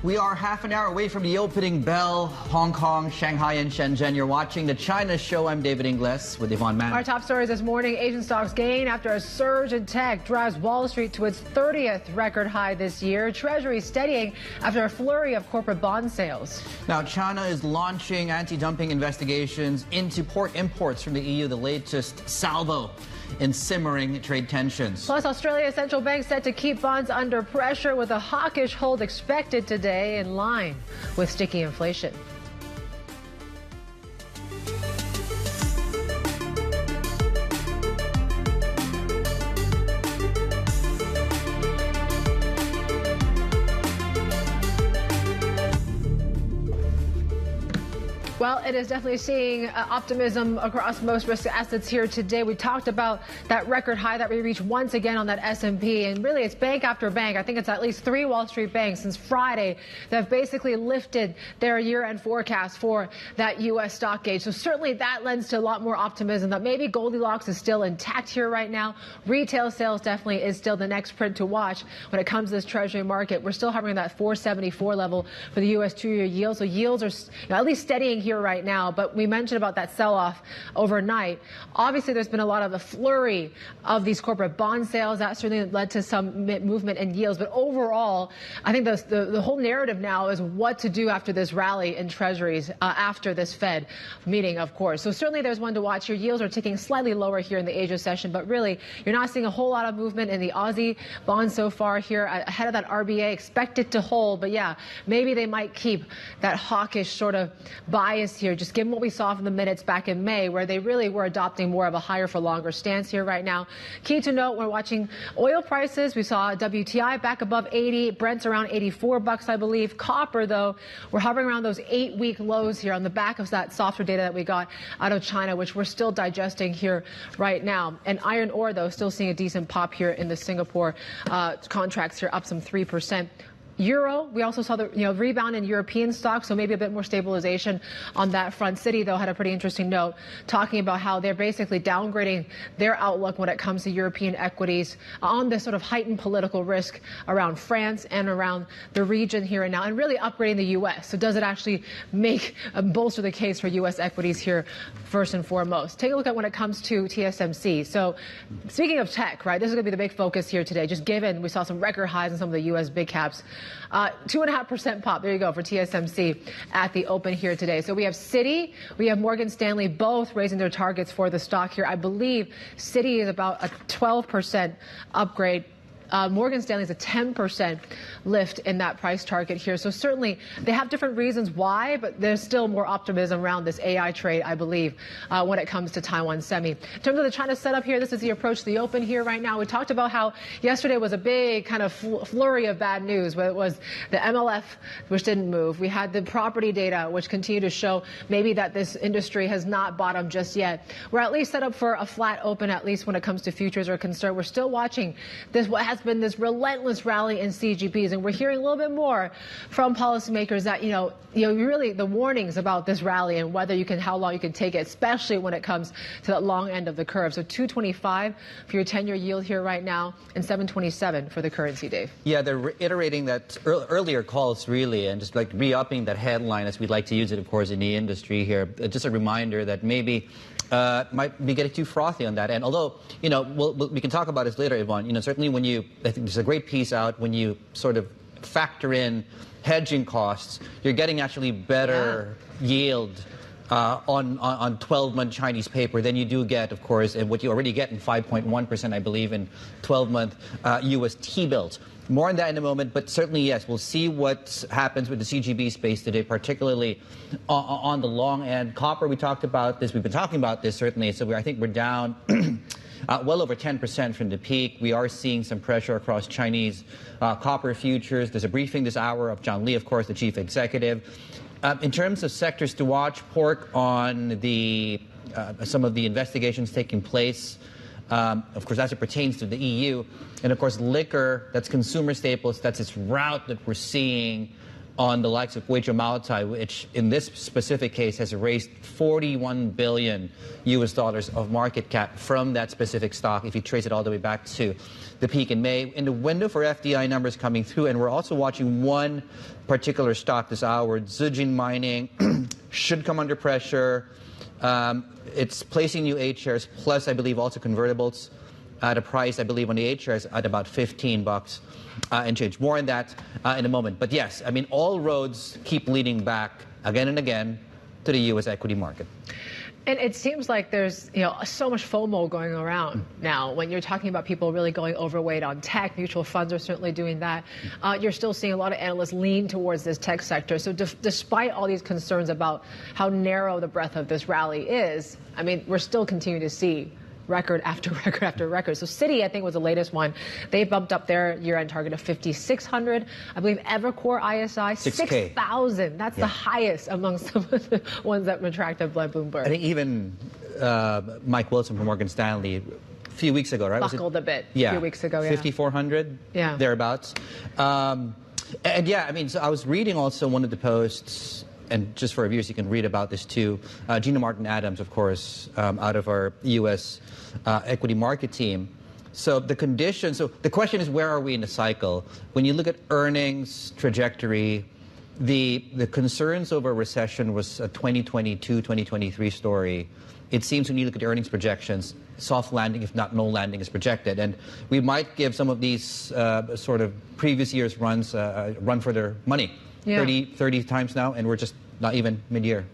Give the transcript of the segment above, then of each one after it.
We are half an hour away from the opening bell. Hong Kong, Shanghai, and Shenzhen. You're watching the China Show. I'm David Ingles with Yvonne. Our top stories this morning. Asian stocks gain after a surge in tech drives Wall Street to its 30th record high this year. Treasury steadying after a flurry of corporate bond sales. Now, China is launching anti-dumping investigations into pork imports from the EU, the latest salvo in simmering trade tensions. Plus, Australia's central bank set to keep bonds under pressure with a hawkish hold expected today in line with sticky inflation. Well, it is definitely seeing optimism across most risk assets here today. We talked about that record high that we reached once again on that S&P, and really it's bank after bank. I think it's at least 3 Wall Street banks since Friday that have basically lifted their year-end forecast for that U.S. stock gauge. So certainly that lends to a lot more optimism that maybe Goldilocks is still intact here right now. Retail sales definitely is still the next print to watch when it comes to this Treasury market. We're still hovering that 474 level for the U.S. 2-year yield. So yields are at least steadying here right now, but we mentioned about that sell-off overnight. Obviously, there's been a lot of a flurry of these corporate bond sales. That certainly led to some movement in yields. But overall, I think the whole narrative now is what to do after this rally in treasuries, after this Fed meeting, of course. So certainly there's one to watch. Your yields are ticking slightly lower here in the Asia session, but really you're not seeing a whole lot of movement in the Aussie bonds so far here ahead of that RBA. Expect it to hold, but yeah, maybe they might keep that hawkish sort of bias here, just given what we saw from the minutes back in May, where they really were adopting more of a higher for longer stance here right now. Key to note, we're watching oil prices. We saw WTI back above 80, Brent's around 84 bucks, I believe. Copper, though, we're hovering around those 8-week lows here on the back of that softer data that we got out of China, which we're still digesting here right now. And iron ore, though, still seeing a decent pop here in the Singapore contracts here, up some 3%. Euro, we also saw the rebound in European stocks, so maybe a bit more stabilization on that front. Citi, though, had a pretty interesting note talking about how they're basically downgrading their outlook when it comes to European equities on this sort of heightened political risk around France and around the region here and now, and really upgrading the U.S. So does it actually make bolster the case for U.S. equities here first and foremost? Take a look at when it comes to TSMC. So speaking of tech, right, this is going to be the big focus here today, just given we saw some record highs in some of the U.S. big caps. 2.5% pop. There you go for TSMC at the open here today. So we have Citi, we have Morgan Stanley, both raising their targets for the stock here. I believe Citi is about a 12% upgrade. Morgan Stanley is a 10% lift in that price target here. So certainly they have different reasons why, but there's still more optimism around this AI trade, I believe, when it comes to Taiwan Semi. In terms of the China setup here, this is the approach to the open here right now. We talked about how yesterday was a big kind of flurry of bad news, where it was the MLF, which didn't move. We had the property data, which continued to show maybe that this industry has not bottomed just yet. We're at least set up for a flat open, at least when it comes to futures are concerned. We're still watching this, what has been this relentless rally in CGBs, and we're hearing a little bit more from policymakers that really the warnings about this rally and whether how long you can take it, especially when it comes to that long end of the curve. So 225 for your 10-year yield here right now, and 727 for the currency, Dave. Yeah, they're reiterating that earlier calls really, and just like re-upping that headline as we'd like to use it, of course, in the industry here. Just a reminder that maybe might be getting too frothy on that end. Although, we can talk about this later, Yvonne. Certainly when I think there's a great piece out when you sort of factor in hedging costs, you're getting actually better yield on 12-month Chinese paper than you do get, of course, and what you already get in 5.1%, I believe, in 12-month U.S. T-bills. More on that in a moment, but certainly, yes, we'll see what happens with the CGB space today, particularly on the long end. Copper, we talked about this. We've been talking about this, certainly. So I think we're down well over 10% from the peak. We are seeing some pressure across Chinese copper futures. There's a briefing this hour of John Lee, of course, the chief executive. In terms of sectors to watch, pork on some of the investigations taking place. Of course, as it pertains to the EU. And, of course, liquor, that's consumer staples. That's its route that we're seeing on the likes of Kweichow Moutai, which in this specific case has raised $41 billion of market cap from that specific stock, if you trace it all the way back to the peak in May. In the window for FDI numbers coming through, and we're also watching one particular stock this hour, Zijin Mining, should come under pressure. It's placing new A shares, plus I believe also convertibles at a price, I believe, on the A shares at about $15 and change. More on that in a moment. But yes, I mean, all roads keep leading back again and again to the U.S. equity market. And it seems like there's, so much FOMO going around now. When you're talking about people really going overweight on tech, mutual funds are certainly doing that. You're still seeing a lot of analysts lean towards this tech sector. So despite all these concerns about how narrow the breadth of this rally is, I mean, we're still continuing to see record after record after record. So Citi, I think, was the latest one. They bumped up their year-end target of 5,600. I believe Evercore ISI, 6,000. That's the highest among some of the ones that were tracked by Bloomberg. I think even Mike Wilson from Morgan Stanley a few weeks ago, right? Buckled a bit a few weeks ago, 5,400, thereabouts. And yeah, I mean, so I was reading also one of the posts, and just for our viewers, you can read about this too. Gina Martin Adams, of course, out of our U.S. Equity market team. So the question is, where are we in the cycle? When you look at earnings trajectory, the concerns over recession was a 2022, 2023 story. It seems when you look at earnings projections, soft landing, if not no landing, is projected. And we might give some of these sort of previous years' runs a run for their money. 30 times now, and we're just not even mid-year.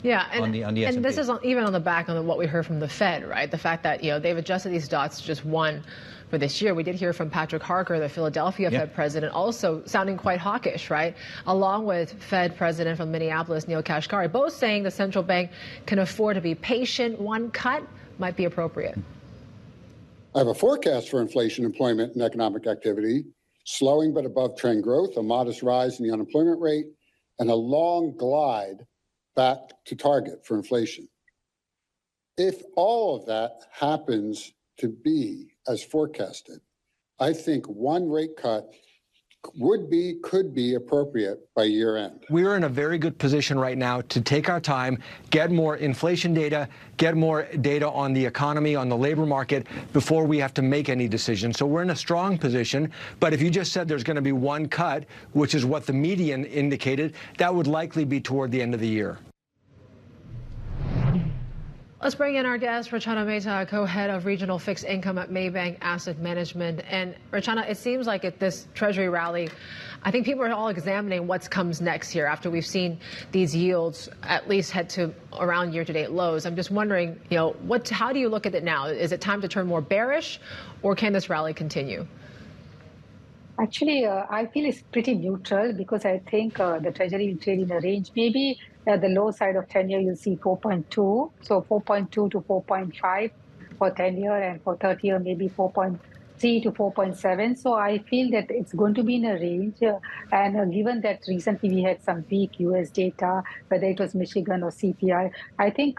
Yeah, on the S&P. And this is even on the back of what we heard from the Fed, right? The fact that they've adjusted these dots to just one for this year. We did hear from Patrick Harker, the Philadelphia Fed president, also sounding quite hawkish, right? Along with Fed president from Minneapolis, Neil Kashkari, both saying the central bank can afford to be patient. One cut might be appropriate. I have a forecast for inflation, employment, and economic activity. Slowing but above trend growth, a modest rise in the unemployment rate, and a long glide back to target for inflation. If all of that happens to be as forecasted, I think one rate cut could be appropriate by year end. We're in a very good position right now to take our time, get more inflation data, get more data on the economy, on the labor market before we have to make any decisions. So we're in a strong position. But if you just said there's going to be one cut, which is what the median indicated, that would likely be toward the end of the year. Let's bring in our guest, Rachana Mehta, co-head of regional fixed income at Maybank Asset Management. And Rachana, it seems like at this Treasury rally, I think people are all examining what comes next here after we've seen these yields at least head to around year-to-date lows. I'm just wondering, how do you look at it now? Is it time to turn more bearish, or can this rally continue? Actually, I feel it's pretty neutral because I think the Treasury will trade in a range. Maybe at the low side of 10-year, you'll see 4.2. So 4.2 to 4.5 for 10-year, and for 30-year, maybe 4.3 to 4.7. So I feel that it's going to be in a range. And given that recently we had some weak U.S. data, whether it was Michigan or CPI, I think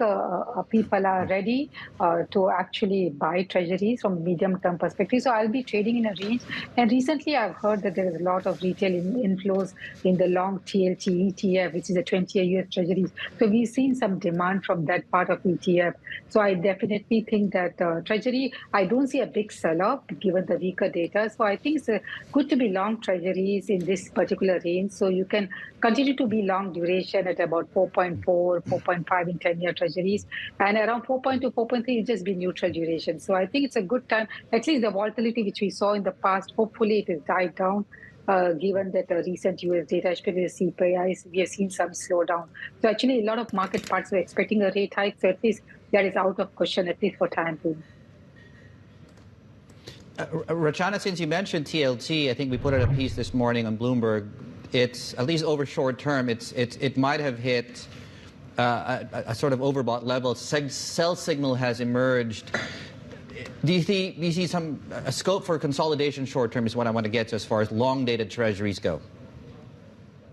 people are ready to actually buy treasuries from a medium-term perspective. So I'll be trading in a range. And recently I've heard that there is a lot of retail inflows in the long TLT ETF, which is a 20-year U.S. treasuries. So we've seen some demand from that part of ETF. So I definitely think that treasury, I don't see a big sell-off given the weaker data. So I think it's good to be long treasuries in this particular range. So you can continue to be long duration at about 4.4, 4.5 in 10-year treasuries. And around 4.2, 4.3 is just be neutral duration. So I think it's a good time. At least the volatility which we saw in the past, hopefully it has died down. Given that the recent U.S. data, especially the CPI, we have seen some slowdown. So actually a lot of market parts were expecting a rate hike. So at least that is out of question, at least for time being. Rachana, since you mentioned TLT, I think we put out a piece this morning on Bloomberg. It's, at least over short term, it might have hit a sort of overbought level. Sell signal has emerged. Do you see a scope for consolidation short term is what I want to get to as far as long-dated treasuries go?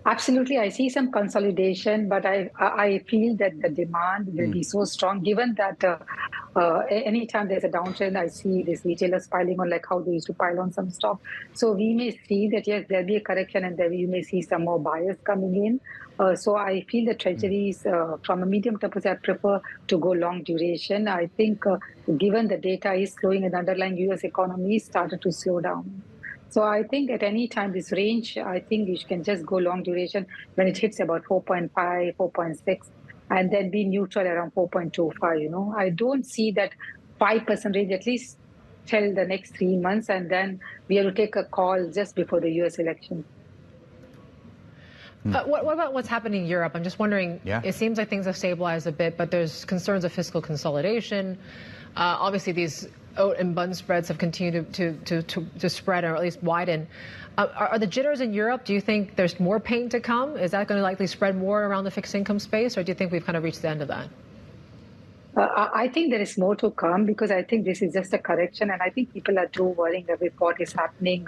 Absolutely. I see some consolidation, but I feel that the demand will be so strong given that Anytime there's a downtrend, I see these retailers piling on like how they used to pile on some stock. So we may see that, yes, there'll be a correction and then you may see some more buyers coming in. So I feel the treasuries, from a medium term perspective, I prefer to go long duration. I think given the data is slowing and the underlying US economy started to slow down. So I think at any time, this range, I think you can just go long duration when it hits about 4.5, 4.6, and then be neutral around 4.25, I don't see that 5% range at least till the next 3 months, and then we have to take a call just before the US election. What about what's happening in Europe? I'm just wondering, It seems like things have stabilized a bit, but there's concerns of fiscal consolidation. Obviously, these oat and bun spreads have continued to spread or at least widen. Are the jitters in Europe, do you think there's more pain to come? Is that going to likely spread more around the fixed income space, or do you think we've kind of reached the end of that? I think there is more to come because I think this is just a correction, and I think people are too worrying with what is happening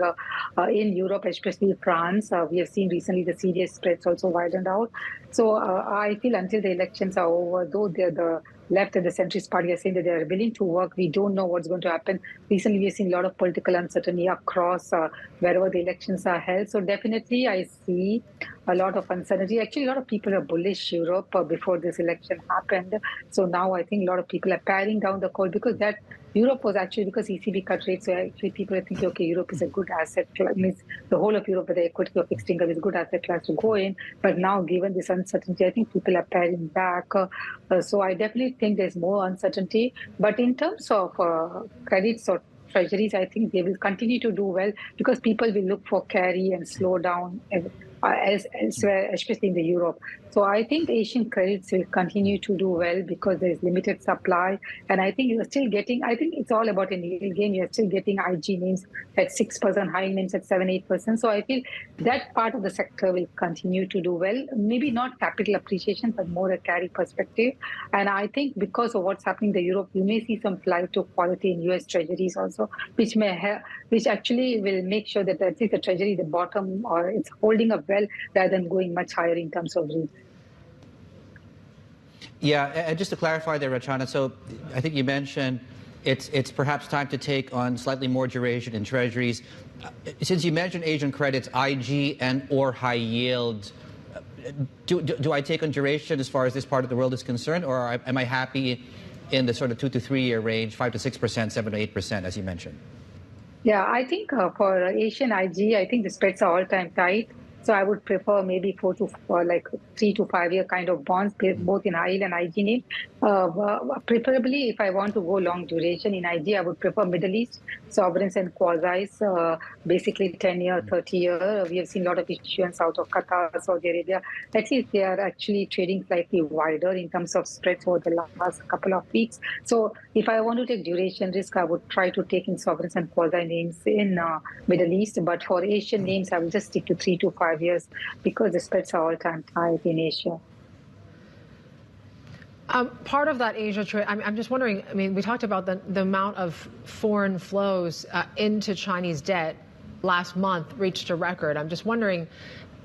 in Europe, especially France. We have seen recently the CDS spreads also widened out. So I feel until the elections are over, though the left and the centrist party are saying that they are willing to work, we don't know what's going to happen. Recently, we've seen a lot of political uncertainty across wherever the elections are held. So definitely, I see a lot of uncertainty. Actually, a lot of people are bullish Europe before this election happened. So now I think a lot of people are paring down the call because that Europe was actually because ECB cut rates. So actually people are thinking, okay, Europe is a good asset class. Means the whole of Europe, the equity or fixed income is a good asset class to go in. But now, given this uncertainty, I think people are paring back. So I definitely think there's more uncertainty. But in terms of credits or treasuries, I think they will continue to do well because people will look for carry and slow down elsewhere, especially in the Europe. So I think Asian credits will continue to do well because there is limited supply. And I think you're still getting, I think it's all about a yield game. You're still getting IG names at 6%, high names at 7-8%. So I feel that part of the sector will continue to do well. Maybe not capital appreciation, but more a carry perspective. And I think because of what's happening in Europe, you may see some flight to quality in US treasuries also, which actually will make sure that at least the treasury, the bottom, or it's holding up well rather than going much higher in terms of risk. Yeah, and just to clarify there, Rachana, so I think you mentioned it's perhaps time to take on slightly more duration in treasuries. Since you mentioned Asian credits, IG and or high yield, do I take on duration as far as this part of the world is concerned, or am I happy in the sort of 2 to 3 year range, 5 to 6%, 7 to 8%, as you mentioned? Yeah, I think for Asian IG, I think the spreads are all-time tight. So I would prefer maybe 3 to 5 year kind of bonds, both in high yield and IG name. Preferably, if I want to go long duration in IG, I would prefer Middle East, sovereigns and quasis, basically 10 year, 30 year. We have seen a lot of issuance out of Qatar, Saudi Arabia. At least they are actually trading slightly wider in terms of spreads over the last couple of weeks. So if I want to take duration risk, I would try to take in sovereigns and quasi names in Middle East. But for Asian names, I will just stick to 3 to 5 years because the spreads are all-time tight in Asia. Part of that Asia trade, I'm just wondering, I mean, we talked about the amount of foreign flows into Chinese debt last month reached a record. I'm just wondering,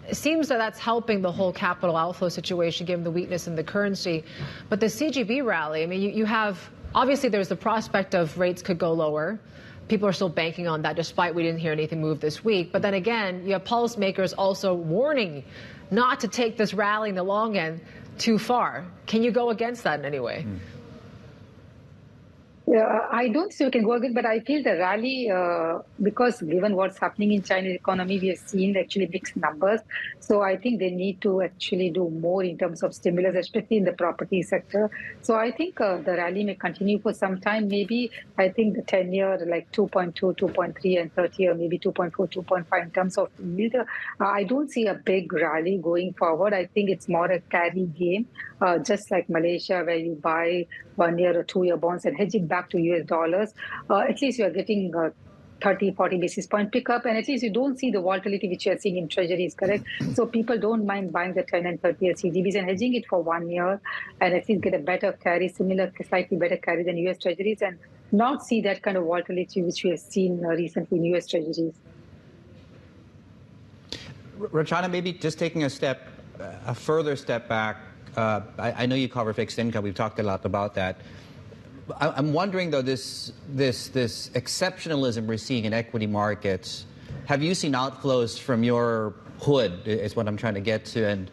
it seems that that's helping the whole capital outflow situation given the weakness in the currency. But the CGB rally, I mean, you have, obviously there's the prospect of rates could go lower. People are still banking on that despite we didn't hear anything move this week. But then again, you have policymakers also warning not to take this rally in the long end too far. Can you go against that in any way? Yeah, I don't think we can go again, but I feel the rally, because given what's happening in China's economy, we have seen actually mixed numbers. So I think they need to actually do more in terms of stimulus, especially in the property sector. So I think the rally may continue for some time. Maybe I think the 10-year, like 2.2, 2.3, and 30-year, maybe 2.4, 2.5 in terms of yield. I don't see a big rally going forward. I think it's more a carry game, just like Malaysia, where you buy 1 year or 2 year bonds and hedging back to US dollars. At least you are getting 30, 40 basis point pickup, and at least you don't see the volatility which you are seeing in treasuries, correct? So people don't mind buying the 10 and 30 year CGBs and hedging it for 1 year and at least get a better carry, similar, slightly better carry than US treasuries, and not see that kind of volatility which we have seen recently in US treasuries. Rachana, maybe just taking a further step back, I know you cover fixed income. We've talked a lot about that. I'm wondering, though, this exceptionalism we're seeing in equity markets, have you seen outflows from your hood, is what I'm trying to get to, and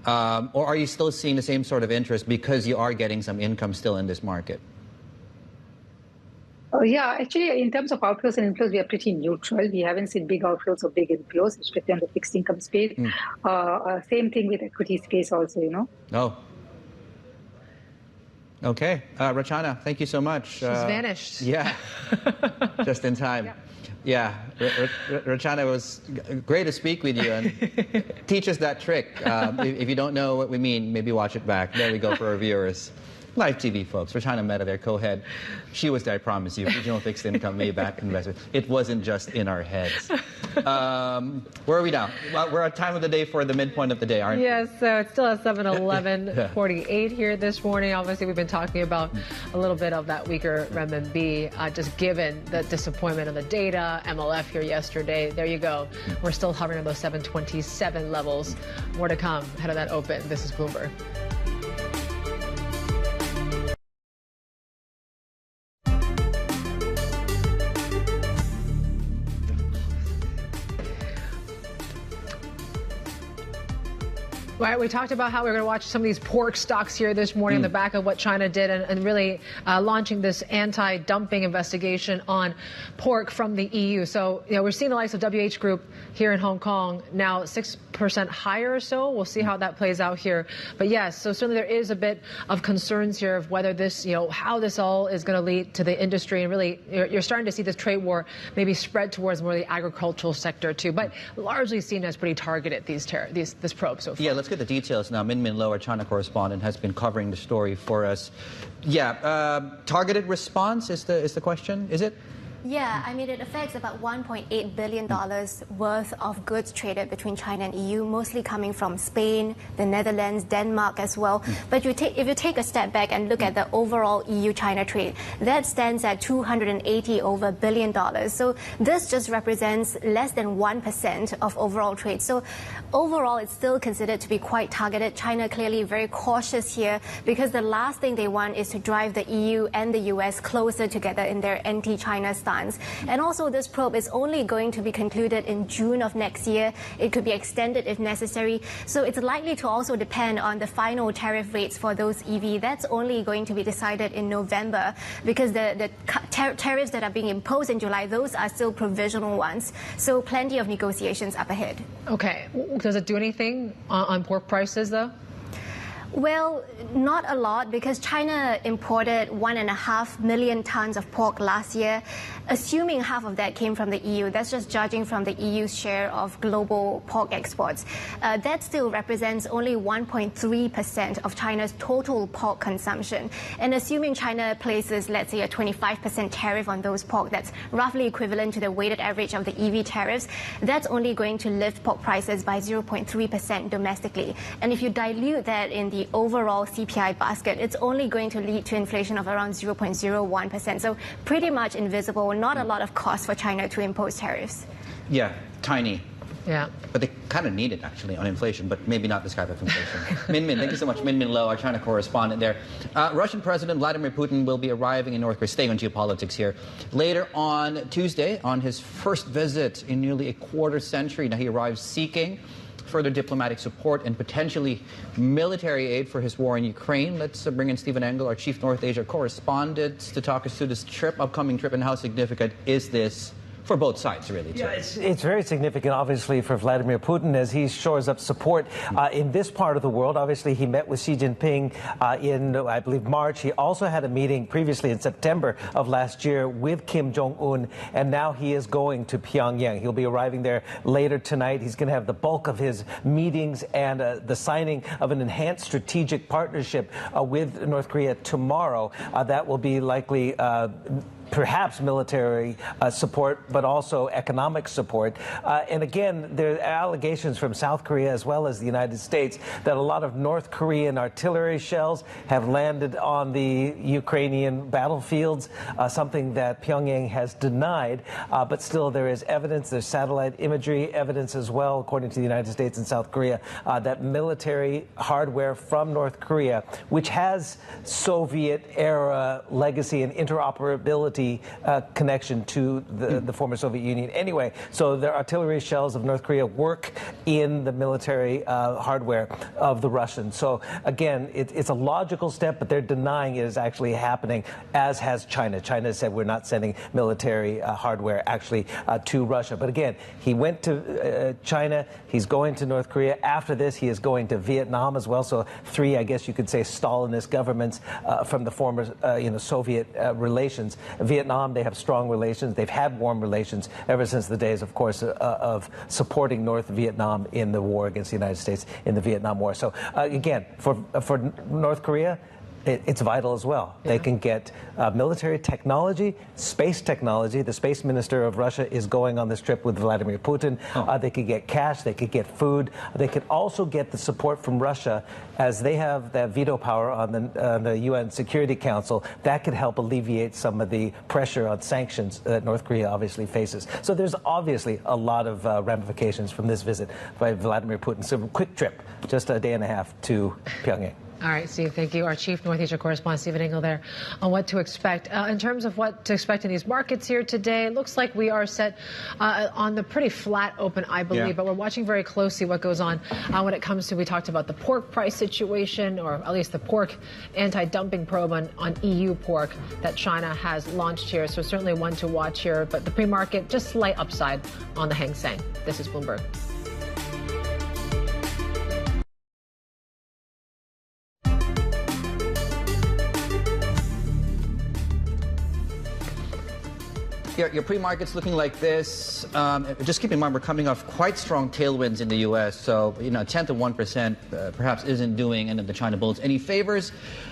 or are you still seeing the same sort of interest because you are getting some income still in this market? Yeah, actually, in terms of outflows and inflows, we are pretty neutral. We haven't seen big outflows or big inflows, especially on the fixed income space. Same thing with equity space also, you know. Oh. Okay. Rachana, thank you so much. She's vanished. Yeah. Just in time. Yeah. Rachana, it was great to speak with you, and teach us that trick. If you don't know what we mean, maybe watch it back. There we go for our viewers. Live TV, folks. Rachana Mehta, their co-head. She was there, I promise you. Regional Fixed Income, Maybank Investment. It wasn't just in our heads. Where are we now? Well, we're at time of the day for the midpoint of the day, aren't we? Yes, so it's still at 7:11:48 here this morning. Obviously, we've been talking about a little bit of that weaker renminbi, just given the disappointment of the data. MLF here yesterday. There you go. We're still hovering at those 727 levels. More to come ahead of that open. This is Bloomberg. Right, we talked about how we're going to watch some of these pork stocks here this morning on the back of what China did and really launching this anti-dumping investigation on pork from the EU. So, you know, we're seeing the likes of WH Group here in Hong Kong now 6% higher or so. We'll see how that plays out here. But yes, so certainly there is a bit of concerns here of whether this, you know, how this all is going to lead to the industry. And really, you're starting to see this trade war maybe spread towards more of the agricultural sector too, but largely seen as pretty targeted, this probe so far. Yeah, let's get the details now. Min Lo, our China correspondent, has been covering the story for us. Yeah, targeted response is the question, is it? Yeah, I mean, it affects about $1.8 billion worth of goods traded between China and EU, mostly coming from Spain, the Netherlands, Denmark as well. But if you take a step back and look at the overall EU-China trade, that stands at $280 billion. So this just represents less than 1% of overall trade. So overall, it's still considered to be quite targeted. China clearly very cautious here because the last thing they want is to drive the EU and the US closer together in their anti-China stance. And also, this probe is only going to be concluded in June of next year. It could be extended if necessary. So it's likely to also depend on the final tariff rates for those EV. That's only going to be decided in November because the tariffs that are being imposed in July, those are still provisional ones. So plenty of negotiations up ahead. Okay. Does it do anything on pork prices, though? Well, not a lot because China imported 1.5 million tons of pork last year. Assuming half of that came from the EU, that's just judging from the EU's share of global pork exports. That still represents only 1.3% of China's total pork consumption. And assuming China places, let's say, a 25% tariff on those pork, that's roughly equivalent to the weighted average of the EV tariffs, that's only going to lift pork prices by 0.3% domestically. And if you dilute that in the overall CPI basket, it's only going to lead to inflation of around 0.01%. So pretty much invisible, not a lot of cost for China to impose tariffs. Yeah, tiny. Yeah. But they kind of need it, actually, on inflation, but maybe not this type of inflation. Min, thank you so much. Min Lo, our China correspondent there. Russian President Vladimir Putin will be arriving in North Korea, staying on geopolitics here, later on Tuesday on his first visit in nearly a quarter century. Now, he arrives seeking further diplomatic support and potentially military aid for his war in Ukraine. Let's bring in Stephen Engel, our Chief North Asia correspondent, to talk us through this upcoming trip, and how significant is this for both sides, really? Yeah, it's very significant, obviously, for Vladimir Putin as he shores up support in this part of the world. Obviously, he met with Xi Jinping in, I believe, March. He also had a meeting previously in September of last year with Kim Jong-un, and now he is going to Pyongyang. He'll be arriving there later tonight. He's going to have the bulk of his meetings and the signing of an enhanced strategic partnership with North Korea tomorrow. That will be likely perhaps military support, but also economic support. And again, there are allegations from South Korea as well as the United States that a lot of North Korean artillery shells have landed on the Ukrainian battlefields, something that Pyongyang has denied. But still, there is evidence, there's satellite imagery evidence as well, according to the United States and South Korea, that military hardware from North Korea, which has Soviet-era legacy and interoperability connection to the former Soviet Union anyway. So their artillery shells of North Korea work in the military hardware of the Russians. So again, it's a logical step, but they're denying it is actually happening, as has China. China said we're not sending military hardware actually to Russia. But again, he went to China. He's going to North Korea. After this, he is going to Vietnam as well. So three, I guess you could say, Stalinist governments from the former Soviet relations. Vietnam, they have strong relations. They've had warm relations ever since the days, of course, of supporting North Vietnam in the war against the United States in the Vietnam War. So again, for North Korea, it's vital as well. Yeah. They can get military technology, space technology. The space minister of Russia is going on this trip with Vladimir Putin. They could get cash. They could get food. They could also get the support from Russia, as they have that veto power on the UN Security Council. That could help alleviate some of the pressure on sanctions that North Korea obviously faces. So there's obviously a lot of ramifications from this visit by Vladimir Putin. So a quick trip, just a day and a half to Pyongyang. All right, Steve, thank you. Our chief North Asia correspondent, Stephen Ingles, there on what to expect. In terms of what to expect in these markets here today, it looks like we are set on the pretty flat open, I believe, yeah. But we're watching very closely what goes on when it comes to, we talked about the pork price situation, or at least the pork anti-dumping probe on EU pork that China has launched here. So certainly one to watch here, but the pre-market, just slight upside on the Hang Seng. This is Bloomberg. Your pre-market's looking like this. Just keep in mind, we're coming off quite strong tailwinds in the U.S., so, a tenth of 1% perhaps isn't doing any of the China bulls any favors.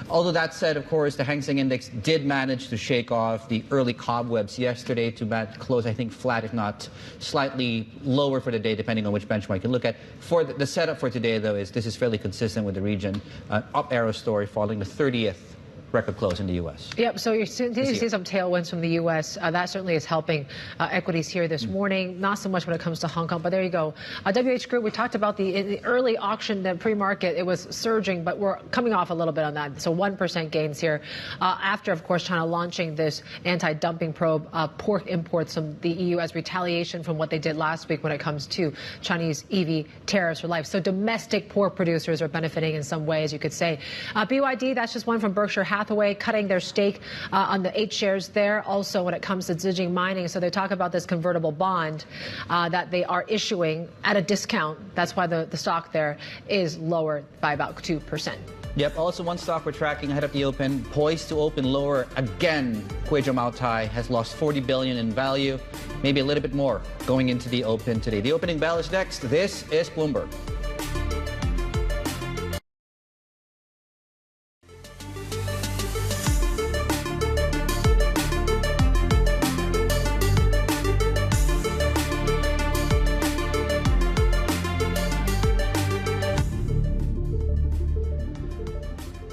Although that said, of course, the Hang Seng Index did manage to shake off the early cobwebs yesterday to close, I think, flat, if not slightly lower for the day, depending on which benchmark you look at. For the setup for today, though, this is fairly consistent with the region. Up arrow story following the 30th record close in the U.S. Yep, so you're continuing to see some tailwinds from the U.S. That certainly is helping equities here this morning. Not so much when it comes to Hong Kong, but there you go. WH Group, we talked about the early auction, the pre-market, it was surging, but we're coming off a little bit on that. So 1% gains here. After, of course, China launching this anti-dumping probe, pork imports from the EU as retaliation from what they did last week when it comes to Chinese EV tariffs for life. So domestic pork producers are benefiting in some ways, you could say. BYD, that's just one from Berkshire Hathaway, cutting their stake on the 8 shares there. Also, when it comes to Zijing Mining, so they talk about this convertible bond that they are issuing at a discount. That's why the stock there is lower by about 2%. Yep, also one stock we're tracking ahead of the open, poised to open lower again. Kweichow Moutai has lost $40 billion in value, maybe a little bit more going into the open today. The opening bell is next. This is Bloomberg.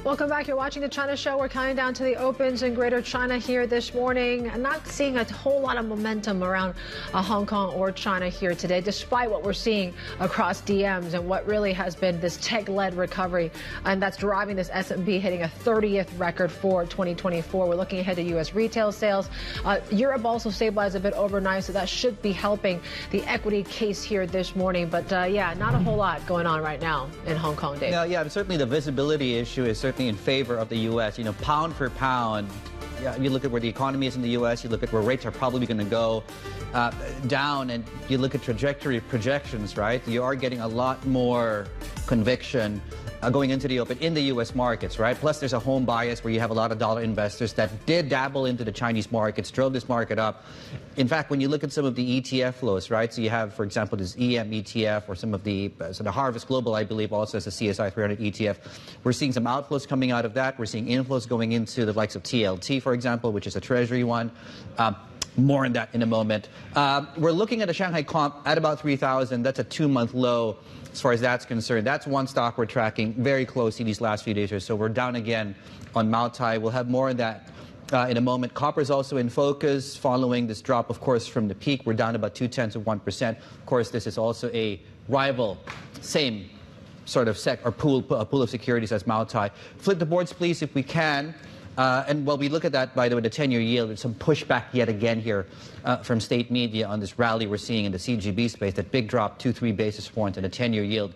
Welcome back. You're watching the China Show. We're counting down to the opens in Greater China here this morning. I'm not seeing a whole lot of momentum around Hong Kong or China here today, despite what we're seeing across DMs and what really has been this tech-led recovery, and that's driving this S&P hitting a 30th record for 2024. We're looking ahead to U.S. retail sales. Europe also stabilized a bit overnight, so that should be helping the equity case here this morning. But yeah, not a whole lot going on right now in Hong Kong, Dave. No, yeah, and certainly the visibility issue is certainly in favor of the U.S. Pound for pound, you look at where the economy is in the U.S., you look at where rates are probably going to go down, and you look at trajectory projections, right? You are getting a lot more conviction going into the open in the U.S. markets, right? Plus, there's a home bias where you have a lot of dollar investors that did dabble into the Chinese markets, drove this market up. In fact, when you look at some of the ETF flows, right? So you have, for example, this EM ETF, or some of the Harvest Global, I believe, also has a CSI 300 ETF. We're seeing some outflows coming out of that. We're seeing inflows going into the likes of TLT, for example, which is a treasury one. More on that in a moment. We're looking at a Shanghai comp at about 3,000. That's a 2-month low as far as that's concerned. That's one stock we're tracking very closely these last few days or so. We're down again on Moutai. We'll have more on that in a moment. Copper is also in focus following this drop, of course, from the peak. We're down about 0.2%. Of course, this is also a rival, same sort of pool of securities as Moutai. Flip the boards, please, if we can. And while we look at that, by the way, the 10-year yield, there's some pushback yet again here from state media on this rally we're seeing in the CGB space, that big drop, 2-3 basis points in the 10-year yield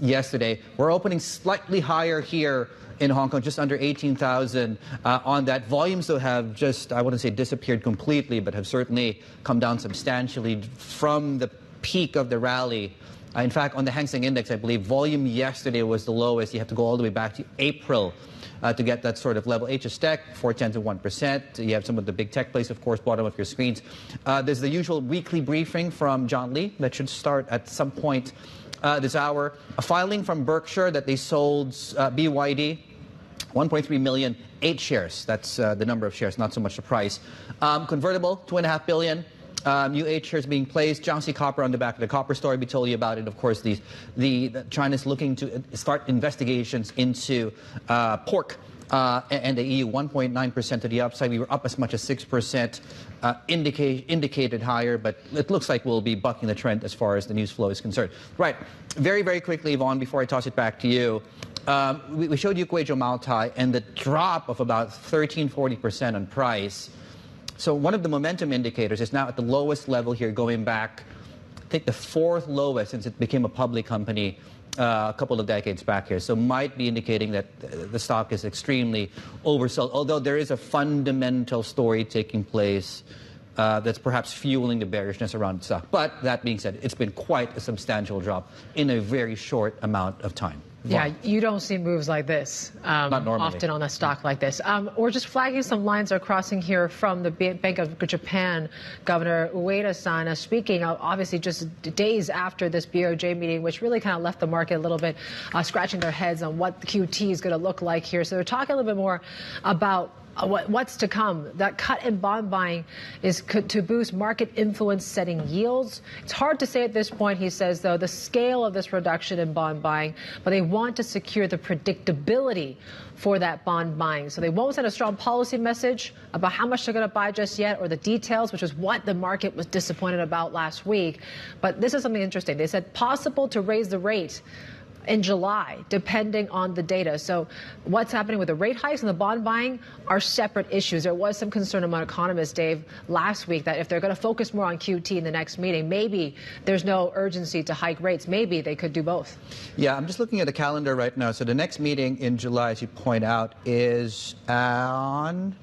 yesterday. We're opening slightly higher here in Hong Kong, just under 18,000 on that. Volumes, though, have just, I wouldn't say disappeared completely, but have certainly come down substantially from the peak of the rally. In fact, on the Hang Seng Index, I believe volume yesterday was the lowest. You have to go all the way back to April to get that sort of level. HS Tech, 0.4%. You have some of the big tech plays, of course, bottom of your screens. There's the usual weekly briefing from John Lee that should start at some point this hour. A filing from Berkshire that they sold BYD, 1.3 million, 8 shares. That's the number of shares, not so much the price. Convertible, 2.5 billion. New 8 shares being placed. Jiangxi Copper on the back of the copper story. We told you about it. Of course, the China's looking to start investigations into pork and the EU, 1.9% to the upside. We were up as much as 6%, indicated higher, but it looks like we'll be bucking the trend as far as the news flow is concerned. Right. Very, very quickly, Yvonne, before I toss it back to you. We showed you Kweichow Moutai and the drop of about 13-40% on price. So one of the momentum indicators is now at the lowest level here, going back, I think the 4th lowest since it became a public company a couple of decades back here. So might be indicating that the stock is extremely oversold, although there is a fundamental story taking place that's perhaps fueling the bearishness around the stock. But that being said, it's been quite a substantial drop in a very short amount of time. Yeah, you don't see moves like this often on a stock like this. We're just flagging some lines are crossing here from the Bank of Japan Governor Ueda-san speaking, obviously just days after this BOJ meeting, which really kind of left the market a little bit scratching their heads on what QT is going to look like here. So they're talking a little bit more about what's to come. That cut in bond buying is to boost market influence setting yields. It's hard to say at this point, he says, though, the scale of this reduction in bond buying, but they want to secure the predictability for that bond buying. So they won't send a strong policy message about how much they're going to buy just yet or the details, which is what the market was disappointed about last week. But this is something interesting. They said possible to raise the rate in July, depending on the data. So what's happening with the rate hikes and the bond buying are separate issues. There was some concern among economists, Dave, last week that if they're going to focus more on QT in the next meeting, maybe there's no urgency to hike rates. Maybe they could do both. Yeah, I'm just looking at the calendar right now. So the next meeting in July, as you point out, is on...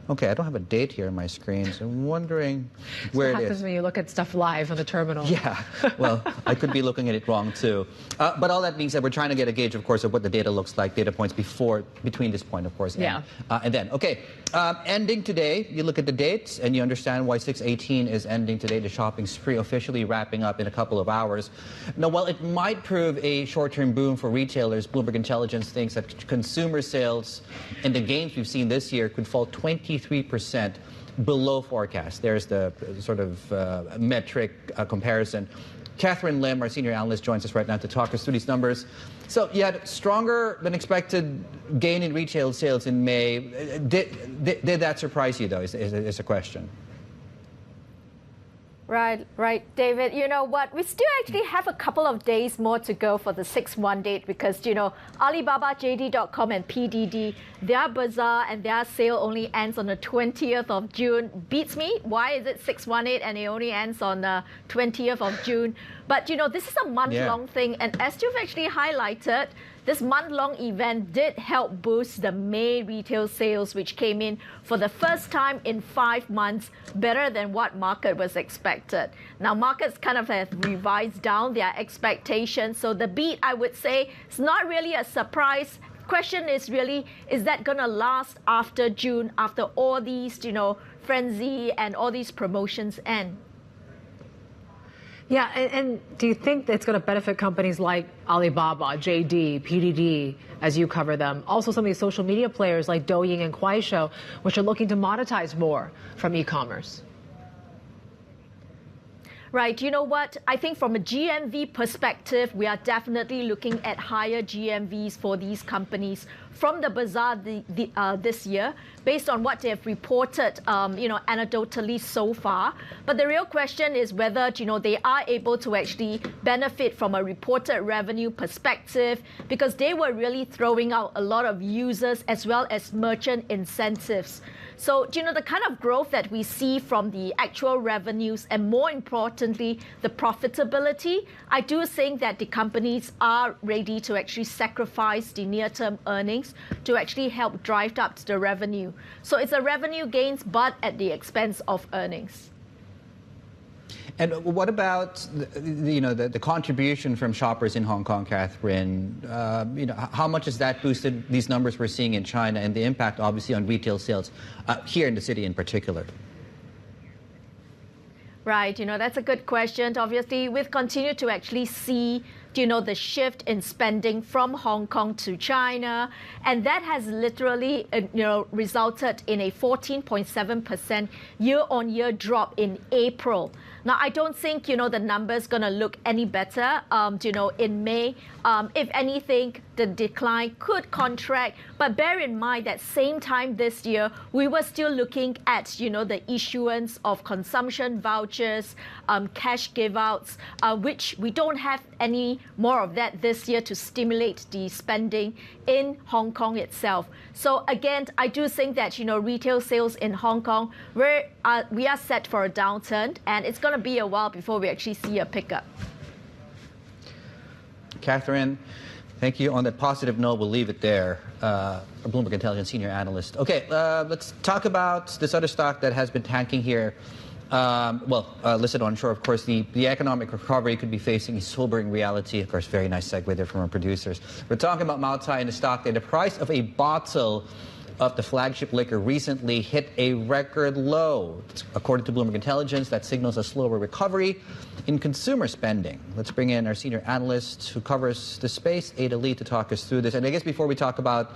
Okay, I don't have a date here on my screen, so I'm wondering where it is. What happens when you look at stuff live on the terminal? Yeah, well, I could be looking at it wrong, too. But all that being said, we're trying to get a gauge, of course, of what the data looks like, data points between this point, of course, and then. Okay, ending today, you look at the dates, and you understand why 6/18 is ending today, the shopping spree officially wrapping up in a couple of hours. Now, while it might prove a short-term boom for retailers, Bloomberg Intelligence thinks that consumer sales and the gains we've seen this year could fall 23% below forecast. There's the sort of metric comparison. Catherine Lim, our senior analyst, joins us right now to talk us through these numbers. So you had stronger than expected gain in retail sales in May. Did that surprise you, though, is a question. Right, David. You know what? We still actually have a couple of days more to go for the 6/1 date because, you know, Alibaba, JD.com and PDD, their bazaar and their sale only ends on the 20th of June. Beats me. Why is it 6/18 and it only ends on the 20th of June? But, you know, this is a month-long thing. And as you've actually highlighted, this month-long event did help boost the May retail sales, which came in for the first time in 5 months, better than what market was expected. Now, markets kind of have revised down their expectations. So the beat, I would say, is not really a surprise. Question is really, is that going to last after June, after all these, you know, frenzy and all these promotions end? Yeah, and do you think it's going to benefit companies like Alibaba, JD, PDD, as you cover them? Also some of these social media players like Douyin and Kweichow, which are looking to monetize more from e-commerce. Right. You know what? I think from a GMV perspective, we are definitely looking at higher GMVs for these companies from the bazaar this year, based on what they have reported, anecdotally so far. But the real question is whether, they are able to actually benefit from a reported revenue perspective, because they were really throwing out a lot of users as well as merchant incentives. So, the kind of growth that we see from the actual revenues and more importantly, the profitability, I do think that the companies are ready to actually sacrifice the near-term earnings to actually help drive up the revenue. So it's a revenue gains, but at the expense of earnings. And what about the contribution from shoppers in Hong Kong, Catherine? How much has that boosted these numbers we're seeing in China and the impact, obviously, on retail sales here in the city in particular? Right, that's a good question. Obviously, we've continued to actually see the shift in spending from Hong Kong to China. And that has literally, resulted in a 14.7% year-on-year drop in April. Now, I don't think, the number's going to look any better, in May. If anything, the decline could contract. But bear in mind that same time this year, we were still looking at, the issuance of consumption vouchers, cash give-outs, which we don't have any more of that this year to stimulate the spending in Hong Kong itself. So again, I do think that, retail sales in Hong Kong, we are set for a downturn, and it's going to be a while before we actually see a pickup. Catherine, thank you. On that positive note, we'll leave it there. A Bloomberg Intelligence senior analyst. Okay, let's talk about this other stock that has been tanking here. Listed onshore, of course, the economic recovery could be facing a sobering reality. Of course, very nice segue there from our producers. We're talking about Moutai and the stock there. The price of a bottle of the flagship liquor recently hit a record low. According to Bloomberg Intelligence, that signals a slower recovery in consumer spending. Let's bring in our senior analyst who covers the space, Ada Lee, to talk us through this. And I guess before we talk about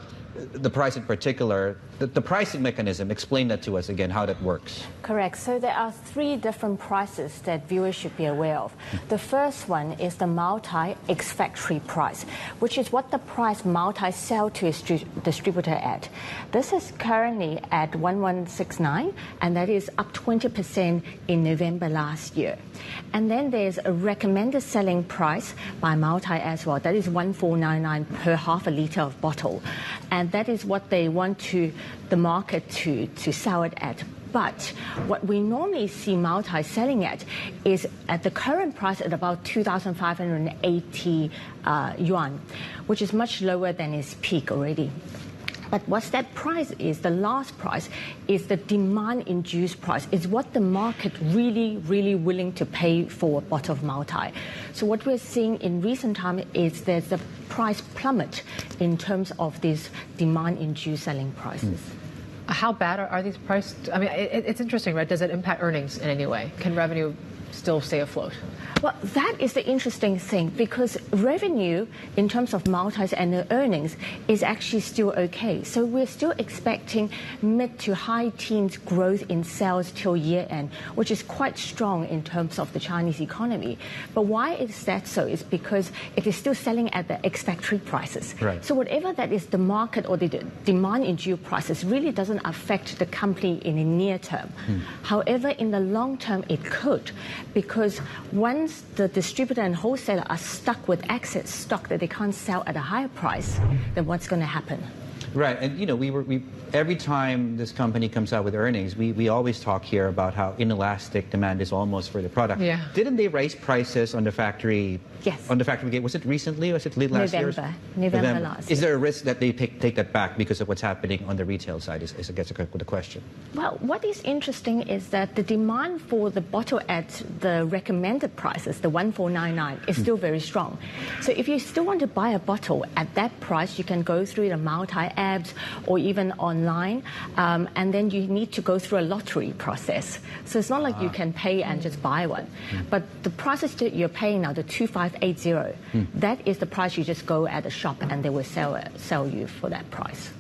the price in particular, the pricing mechanism, explain that to us again, how that works. Correct. So there are three different prices that viewers should be aware of. The first one is the Moutai ex-factory price, which is what the price Moutai sell to its distributor at. This is currently at 1169, and that is up 20% in November last year. And then there's a recommended selling price by Moutai as well. That is 1499 per half a liter of bottle. And that is what they want the market to sell it at. But what we normally see Moutai selling at is at the current price at about 2,580 yuan, which is much lower than its peak already. But what's that price is, the last price, is the demand-induced price. It's what the market really, really willing to pay for a bottle of Moutai. So what we're seeing in recent time is there's a price plummet in terms of these demand-induced selling prices. How bad are these priced? I mean, it's interesting, right? Does it impact earnings in any way? Can revenue still stay afloat? Well, that is the interesting thing, because revenue in terms of Moutai's annual earnings is actually still okay. So we're still expecting mid to high teens growth in sales till year end, which is quite strong in terms of the Chinese economy. But why is that so? It's because it is still selling at the ex-factory prices. Right. So whatever that is the market or the demand-induced prices really doesn't affect the company in the near term. However, in the long term, it could, because once the distributor and wholesaler are stuck with excess stock that they can't sell at a higher price, then what's going to happen? Right, and we every time this company comes out with earnings, we always talk here about how inelastic demand is almost for the product. Yeah. Didn't they raise prices on the factory? Yes. On the factory gate, was it recently? Was it late last year? November last year. Is there a risk that they take that back because of what's happening on the retail side? Is I guess the question. Well, what is interesting is that the demand for the bottle at the recommended prices, the 1499, is still very strong. So if you still want to buy a bottle at that price, you can go through the Moutai app apps or even online. And then you need to go through a lottery process. So it's not like you can pay and just buy one. But the prices that you're paying now, the 2580, that is the price you just go at the shop and they will sell you for that price.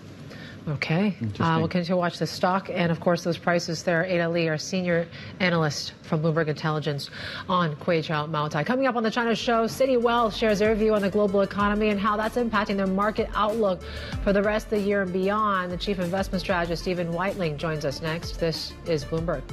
Okay. We'll continue to watch the stock and, of course, those prices there. Ada Lee, our senior analyst from Bloomberg Intelligence on Kweichow Moutai. Coming up on the China Show, Citi Wealth shares their view on the global economy and how that's impacting their market outlook for the rest of the year and beyond. The chief investment strategist, Stephen Wieting, joins us next. This is Bloomberg.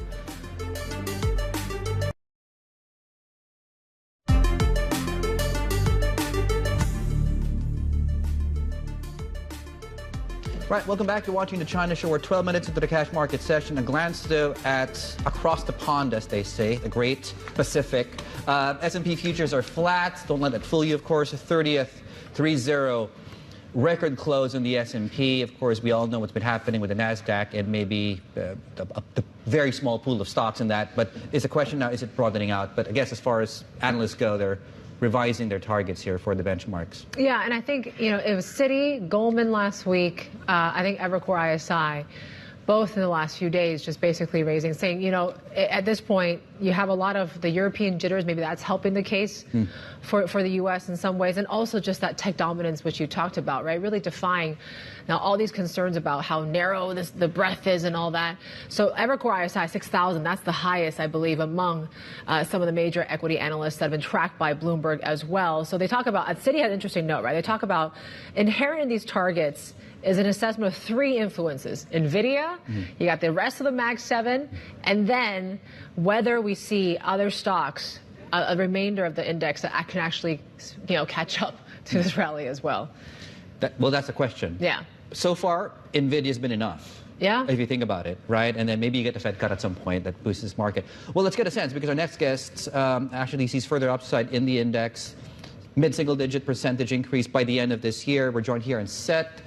Right, welcome back. You're watching the China Show. We're 12 minutes into the cash market session. A glance, though, at across the pond, as they say, the Great Pacific. S&P futures are flat. Don't let that fool you, of course. 30th, record close in the S&P. Of course, we all know what's been happening with the NASDAQ and maybe the very small pool of stocks in that. But it's a question now, is it broadening out? But I guess as far as analysts go, they're revising their targets here for the benchmarks. Yeah, and I think, it was Citi, Goldman last week, I think Evercore ISI, both in the last few days, just basically raising, saying, at this point, you have a lot of the European jitters. Maybe that's helping the case for the U.S. in some ways. And also just that tech dominance, which you talked about, right? Really defying now all these concerns about how narrow the breadth is and all that. So Evercore ISI, 6,000, that's the highest, I believe, among some of the major equity analysts that have been tracked by Bloomberg as well. So they talk about, Citi had an interesting note, right? They talk about inherent in these targets is an assessment of three influences. NVIDIA, you got the rest of the Mag 7, and then whether we see other stocks, a remainder of the index that can actually, catch up to this rally as well. That's the question. Yeah. So far, NVIDIA's been enough. Yeah. If you think about it, right? And then maybe you get the Fed cut at some point that boosts this market. Well, let's get a sense, because our next guest actually sees further upside in the index, mid-single-digit percentage increase by the end of this year. We're joined here in Set.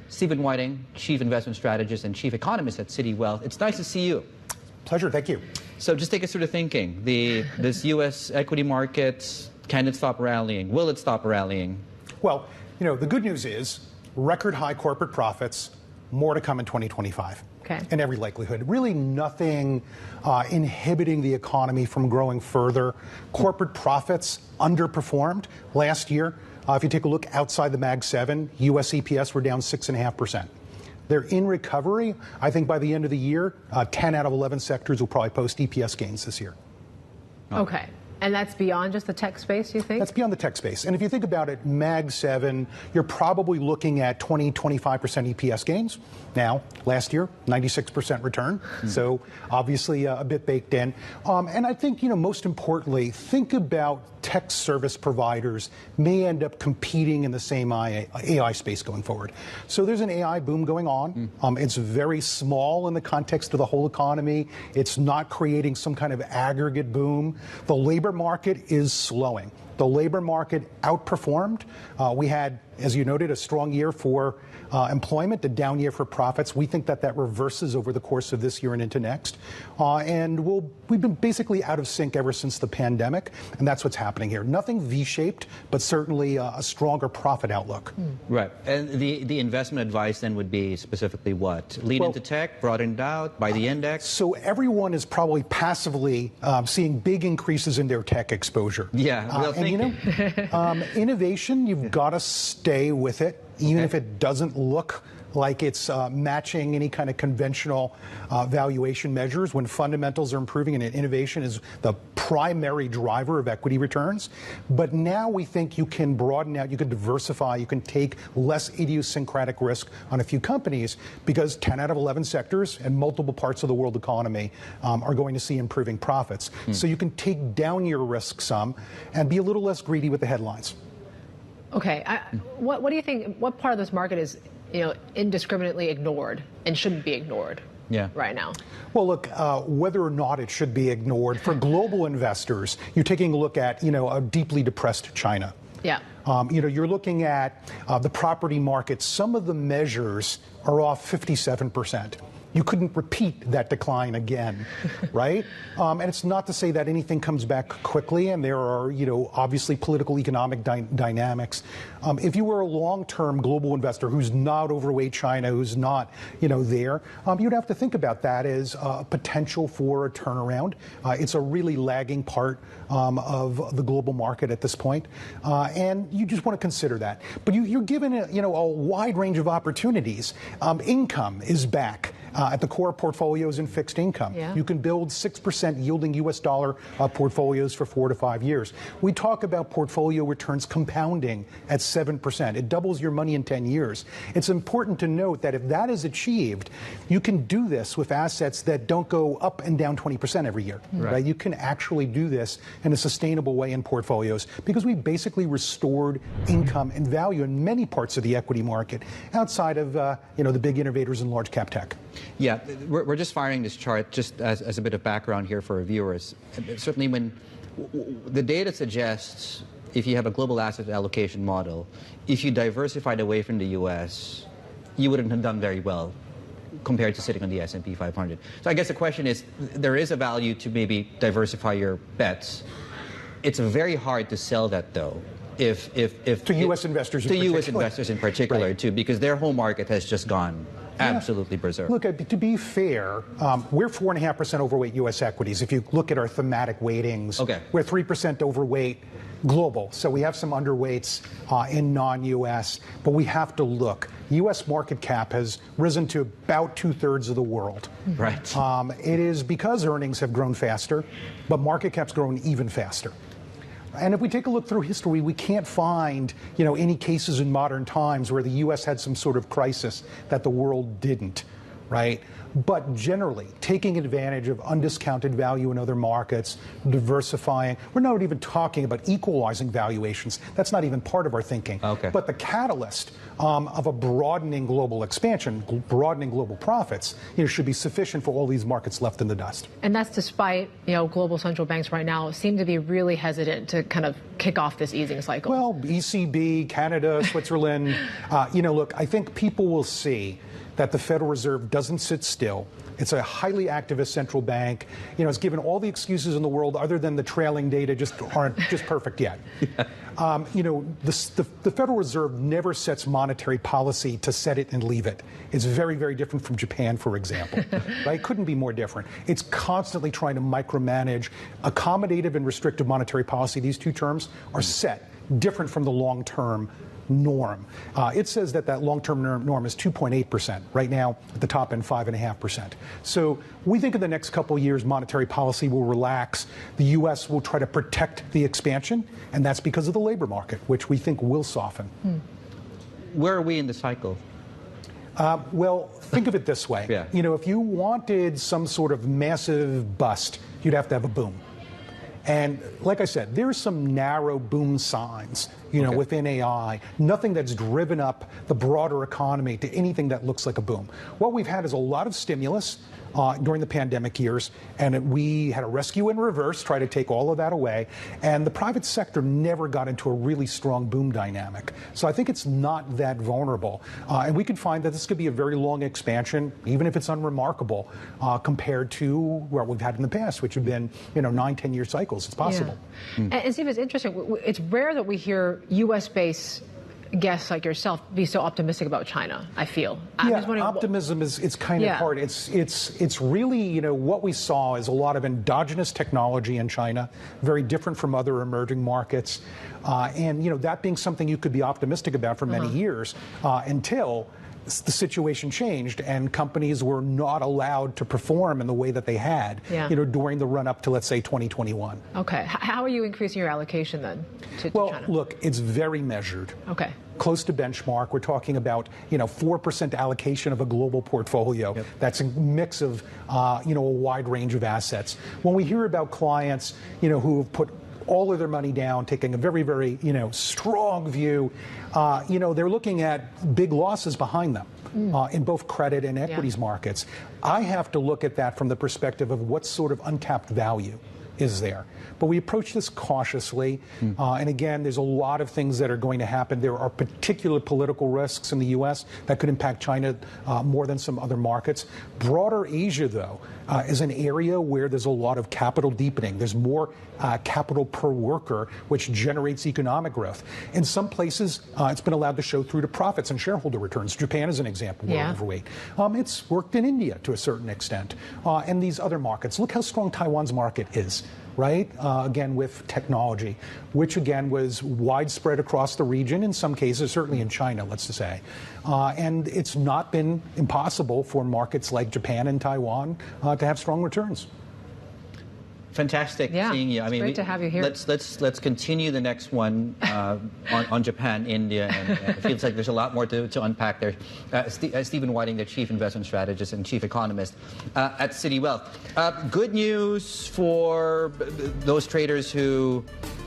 Stephen Wieting, Chief Investment Strategist and Chief Economist at Citi Wealth. It's nice to see you. Pleasure, thank you. So just take us through the thinking. This U.S. equity market, can it stop rallying? Will it stop rallying? Well, the good news is record high corporate profits, more to come in 2025. Okay. In every likelihood. Really nothing inhibiting the economy from growing further. Corporate profits underperformed last year. If you take a look outside the Mag 7, U.S. EPS were down 6.5%. They're in recovery. I think by the end of the year, 10 out of 11 sectors will probably post EPS gains this year. Okay. And that's beyond just the tech space, you think? That's beyond the tech space. And if you think about it, Mag 7, you're probably looking at 20-25% EPS gains. Now, last year, 96% return. So obviously a bit baked in. And I think, most importantly, think about tech service providers may end up competing in the same AI space going forward. So there's an AI boom going on. It's very small in the context of the whole economy. It's not creating some kind of aggregate boom. The labor market is slowing. The labor market outperformed. We had, as you noted, a strong year for employment, a down year for profits. We think that reverses over the course of this year and into next. And we've been basically out of sync ever since the pandemic, and that's what's happening here. Nothing V-shaped, but certainly a stronger profit outlook. Right. And the investment advice then would be specifically what? Lean into tech, broaden it out, buy the index? So everyone is probably passively seeing big increases in their tech exposure. Yeah, and innovation, you've got to stay with it. Even if it doesn't look like it's matching any kind of conventional valuation measures, when fundamentals are improving and innovation is the primary driver of equity returns. But now we think you can broaden out, you can diversify, you can take less idiosyncratic risk on a few companies, because 10 out of 11 sectors and multiple parts of the world economy are going to see improving profits. So you can take down your risk some and be a little less greedy with the headlines. Okay. What do you think, what part of this market is, indiscriminately ignored and shouldn't be ignored right now? Well, look, whether or not it should be ignored, for global investors, you're taking a look at, a deeply depressed China. Yeah. You're looking at the property market. Some of the measures are off 57%. you couldn't repeat that decline again, right? And it's not to say that anything comes back quickly, and there are, obviously political, economic dynamics. If you were a long-term global investor who's not overweight China, who's not, there, you'd have to think about that as a potential for a turnaround. It's a really lagging part of the global market at this point, and you just want to consider that. But you're given, a wide range of opportunities. Income is back. At the core portfolios in fixed income. Yeah. You can build 6% yielding U.S. dollar portfolios for 4 to 5 years. We talk about portfolio returns compounding at 7%. It doubles your money in 10 years. It's important to note that if that is achieved, you can do this with assets that don't go up and down 20% every year. Right? You can actually do this in a sustainable way in portfolios because we basically restored income and value in many parts of the equity market outside of the big innovators in large cap tech. Yeah, we're just firing this chart just as a bit of background here for our viewers. Certainly when the data suggests if you have a global asset allocation model, if you diversified away from the U.S., you wouldn't have done very well compared to sitting on the S&P 500. So I guess the question is, there is a value to maybe diversify your bets. It's very hard to sell that, though. If to U.S. investors in particular, right. Too, because their home market has just gone absolutely berserk. Look, to be fair, we're 4.5% overweight U.S. equities. If you look at our thematic weightings, we're 3% overweight global. So we have some underweights in non-U.S., but we have to look. U.S. market cap has risen to about 2/3 of the world. Right. It is because earnings have grown faster, but market cap's grown even faster. And if we take a look through history, we can't find, any cases in modern times where the U.S. had some sort of crisis that the world didn't, right? But generally, taking advantage of undiscounted value in other markets, diversifying. We're not even talking about equalizing valuations. That's not even part of our thinking. Okay. But the catalyst of a broadening global expansion, broadening global profits, should be sufficient for all these markets left in the dust. And that's despite, global central banks right now seem to be really hesitant to kind of kick off this easing cycle. Well, ECB, Canada, Switzerland, look, I think people will see that the Federal Reserve doesn't sit still. It's a highly activist central bank. It's given all the excuses in the world other than the trailing data just aren't just perfect yet. The Federal Reserve never sets monetary policy to set it and leave it. It's very, very different from Japan, for example. Right? Couldn't be more different. It's constantly trying to micromanage. Accommodative and restrictive monetary policy, these two terms are set different from the long-term norm. It says that long-term norm is 2.8%. Right now, at the top end, 5.5%. So we think in the next couple of years, monetary policy will relax. The U.S. will try to protect the expansion, and that's because of the labor market, which we think will soften. Where are we in the cycle? Well, think of it this way. Yeah. If you wanted some sort of massive bust, you'd have to have a boom. And like I said, there's some narrow boom signs, within AI, nothing that's driven up the broader economy to anything that looks like a boom. What we've had is a lot of stimulus during the pandemic years, and we had a rescue in reverse, try to take all of that away, and the private sector never got into a really strong boom dynamic. So I think it's not that vulnerable. And we could find that this could be a very long expansion, even if it's unremarkable, compared to what we've had in the past, which have been, 9-10 year cycles. It's possible. Yeah. And Steve, it's interesting. It's rare that we hear U.S.-based guests like yourself be so optimistic about China, I feel. Optimism is kind of hard. It's really, what we saw is a lot of endogenous technology in China, very different from other emerging markets. And, that being something you could be optimistic about for many years until the situation changed and companies were not allowed to perform in the way that they had, during the run up to, let's say, 2021. Okay. How are you increasing your allocation then to China? Well, look, it's very measured. Okay. Close to benchmark. We're talking about, 4% allocation of a global portfolio. Yep. That's a mix of, a wide range of assets. When we hear about clients, who have put all of their money down, taking a very, very, strong view, they're looking at big losses behind them in both credit and equities markets. I have to look at that from the perspective of what sort of untapped value is there. But we approach this cautiously. And again, there's a lot of things that are going to happen. There are particular political risks in the U.S. that could impact China more than some other markets. Broader Asia, though, is an area where there's a lot of capital deepening. There's more capital per worker, which generates economic growth. In some places, it's been allowed to show through to profits and shareholder returns. Japan is an example. We're overweight. It's worked in India to a certain extent. And these other markets. Look how strong Taiwan's market is. Right? Again, with technology, which again was widespread across the region, in some cases, certainly in China, let's just say. And it's not been impossible for markets like Japan and Taiwan to have strong returns. Fantastic seeing you. I mean, great to have you here. Let's continue the next one on Japan, India, and it feels like there's a lot more to unpack there. Stephen Wieting, the chief investment strategist and chief economist at Citi Wealth. Good news for those traders who.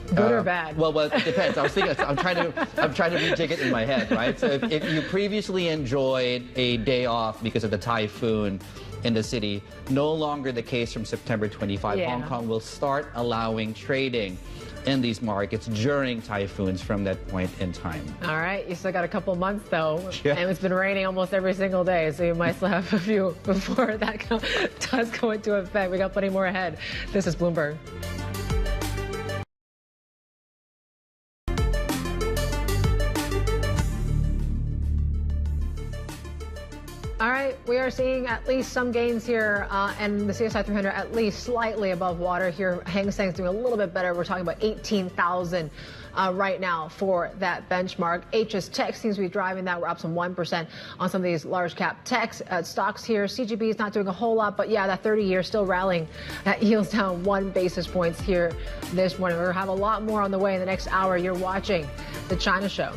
Good or bad? Well, it depends. I was thinking. I'm trying to rejig it in my head, right? So if you previously enjoyed a day off because of the typhoon in the city, no longer the case from September 25. Hong Kong will start allowing trading in these markets during typhoons from that point in time. All right, you still got a couple months though, and it's been raining almost every single day, so you might still have a few before that does go into effect. We got plenty more ahead. This is Bloomberg. All right, we are seeing at least some gains here, and the CSI 300 at least slightly above water here. Hang Seng's doing a little bit better. We're talking about 18,000 right now for that benchmark. HS Tech seems to be driving that. We're up some 1% on some of these large cap tech stocks here. CGB is not doing a whole lot, but yeah, that 30-year still rallying. That yields down 1 basis points here this morning. We're going to have a lot more on the way in the next hour. You're watching The China Show.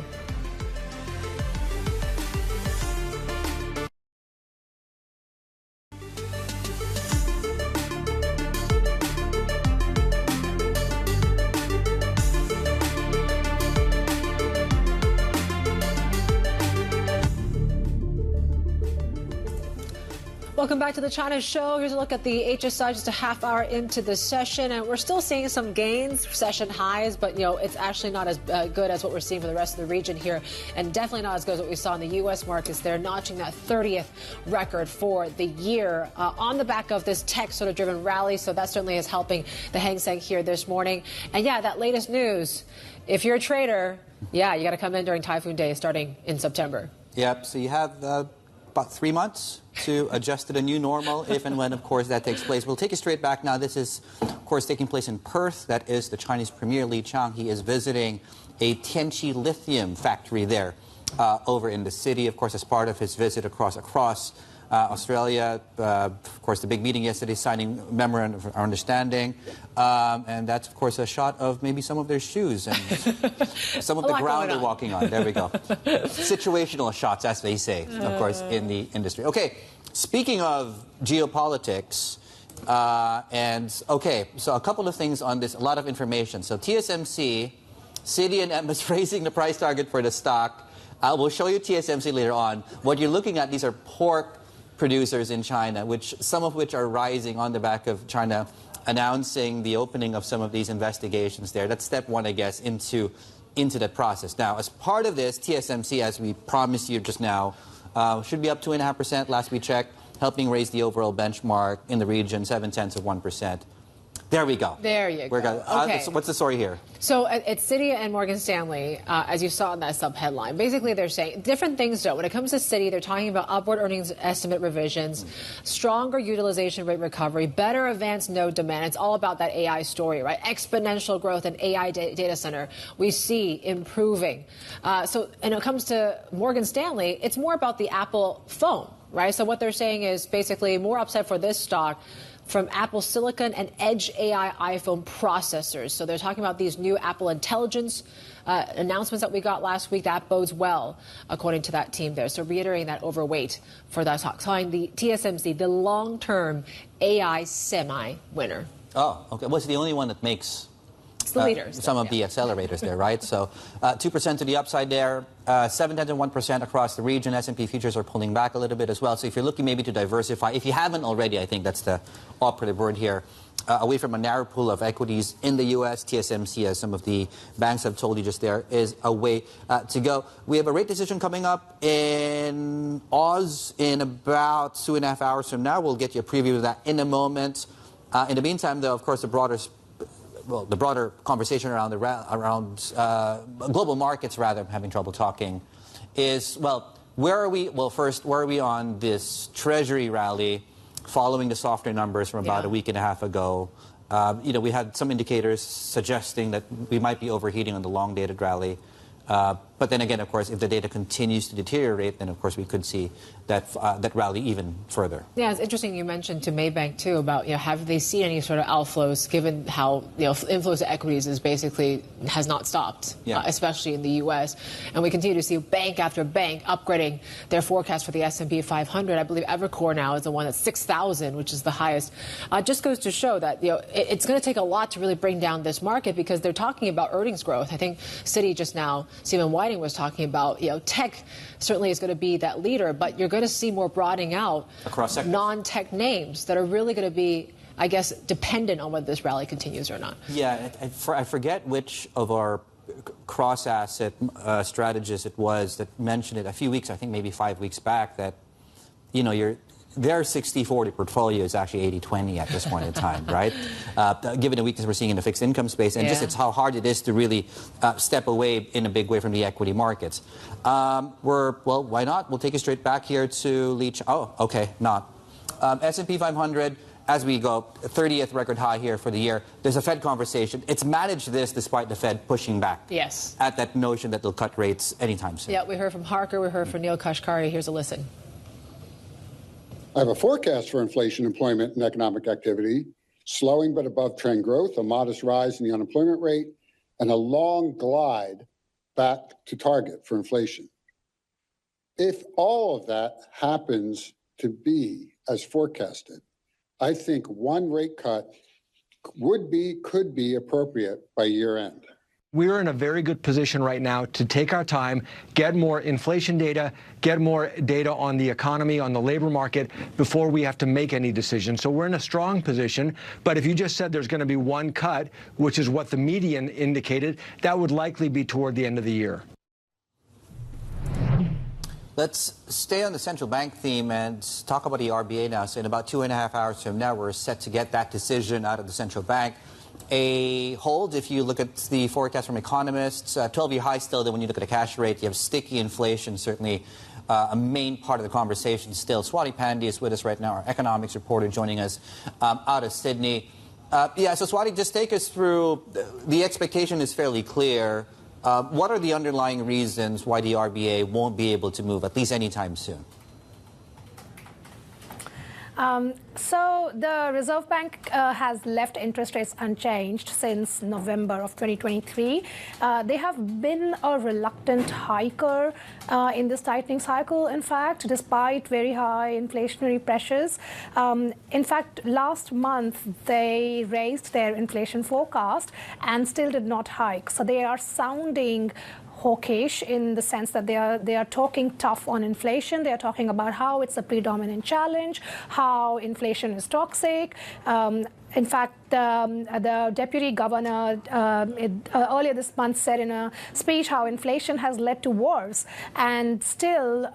Welcome back to the China Show. Here's a look at the HSI just a half hour into the session, and we're still seeing some gains, session highs, but it's actually not as good as what we're seeing for the rest of the region here, and definitely not as good as what we saw in the U.S. markets. They're notching that 30th record for the year on the back of this tech sort of driven rally, so that certainly is helping the Hang Seng here this morning. And yeah, that latest news, if you're a trader, you got to come in during Typhoon Day starting in September. Yep, so you have about 3 months to adjust to the new normal, if and when, of course, that takes place. We'll take you straight back now. This is, of course, taking place in Perth. That is the Chinese Premier Li Qiang. He is visiting a Tianqi lithium factory there over in the city, of course, as part of his visit across Australia. Of course, the big meeting yesterday, signing memorandum of understanding. And that's, of course, a shot of maybe some of their shoes and some of the ground they're walking on. There we go. Situational shots, as they say, of course, in the industry. Okay, speaking of geopolitics, so a couple of things on this, a lot of information. So TSMC, Citi and M is raising the price target for the stock. We'll show you TSMC later on. What you're looking at, these are pork producers in China, some of which are rising on the back of China announcing the opening of some of these investigations there. That's step one, I guess, into that process. Now, as part of this, TSMC, as we promised you just now, should be up 2.5% last we checked, helping raise the overall benchmark in the region 0.7%. There we go. There you go. Okay. What's the story here? So it's Citi and Morgan Stanley, as you saw in that sub-headline. Basically, they're saying different things, though. When it comes to Citi, they're talking about upward earnings estimate revisions, stronger utilization rate recovery, better advanced node demand. It's all about that AI story, right? Exponential growth in AI data center. We see improving. So when it comes to Morgan Stanley, it's more about the Apple phone, right? So what they're saying is basically more upside for this stock from Apple Silicon and Edge AI iPhone processors. So they're talking about these new Apple Intelligence announcements that we got last week. That bodes well, according to that team there. So reiterating that overweight for that stock. Calling the TSMC the long-term AI semi winner. Oh, okay. Well, it's the only one that makes the leaders, some of the accelerators there, right? So 2% to the upside there, 0.7% across the region. S&P futures are pulling back a little bit as well. So if you're looking maybe to diversify, if you haven't already, I think that's the operative word here. away from a narrow pool of equities in the U.S. TSMC, as some of the banks have told you just there, is a way to go. We have a rate decision coming up in Oz in about 2.5 hours from now. We'll get you a preview of that in a moment. In the meantime, though, of course, the broader conversation around global markets, rather, I'm having trouble talking, is, well, where are we? Well, first, where are we on this Treasury rally following the softer numbers from about a week and a half ago? We had some indicators suggesting that we might be overheating on the long-dated rally. But then again, of course, if the data continues to deteriorate, then of course we could see that rally even further. Yeah, it's interesting you mentioned to Maybank too about, have they seen any sort of outflows given how, inflows to equities is basically has not stopped, especially in the U.S. And we continue to see bank after bank upgrading their forecast for the S&P 500. I believe Evercore now is the one that's 6,000, which is the highest. Just goes to show that, it's going to take a lot to really bring down this market because they're talking about earnings growth. I think Citi just now, Stephen Wieting was talking about, tech certainly is going to be that leader, but you're going to see more broadening out across non-tech names that are really going to be, I guess, dependent on whether this rally continues or not. Yeah, I forget which of our cross-asset strategists it was that mentioned it a few weeks, I think maybe 5 weeks back, that, their 60-40 portfolio is actually 80-20 at this point in time, right? Given the weakness we're seeing in the fixed income space, and just it's how hard it is to really step away in a big way from the equity markets. Well, why not? We'll take it straight back here to Leach. Oh, okay, not. S&P 500, as we go, 30th record high here for the year. There's a Fed conversation. It's managed this despite the Fed pushing back at that notion that they'll cut rates anytime soon. Yeah, we heard from Harker, we heard from Neil Kashkari. Here's a listen. I have a forecast for inflation, employment, and economic activity, slowing but above trend growth, a modest rise in the unemployment rate, and a long glide back to target for inflation. If all of that happens to be as forecasted, I think one rate cut could be appropriate by year end. We're in a very good position right now to take our time, get more inflation data, get more data on the economy, on the labor market, before we have to make any decisions. So we're in a strong position. But if you just said there's going to be one cut, which is what the median indicated, that would likely be toward the end of the year. Let's stay on the central bank theme and talk about the RBA now. So in about 2.5 hours from now, we're set to get that decision out of the central bank. A hold, if you look at the forecast from economists, 12-year high still, then when you look at the cash rate, you have sticky inflation, certainly a main part of the conversation still. Swati Pandey is with us right now, our economics reporter joining us out of Sydney. So Swati, just take us through, the expectation is fairly clear. What are the underlying reasons why the RBA won't be able to move, at least anytime soon? So the Reserve Bank has left interest rates unchanged since November of 2023. They have been a reluctant hiker in this tightening cycle, in fact, despite very high inflationary pressures. In fact, last month, they raised their inflation forecast and still did not hike. So they are sounding hawkish in the sense that they are talking tough on inflation. They are talking about how it's a predominant challenge, how inflation is toxic. In fact, the deputy governor earlier this month said in a speech how inflation has led to wars, and still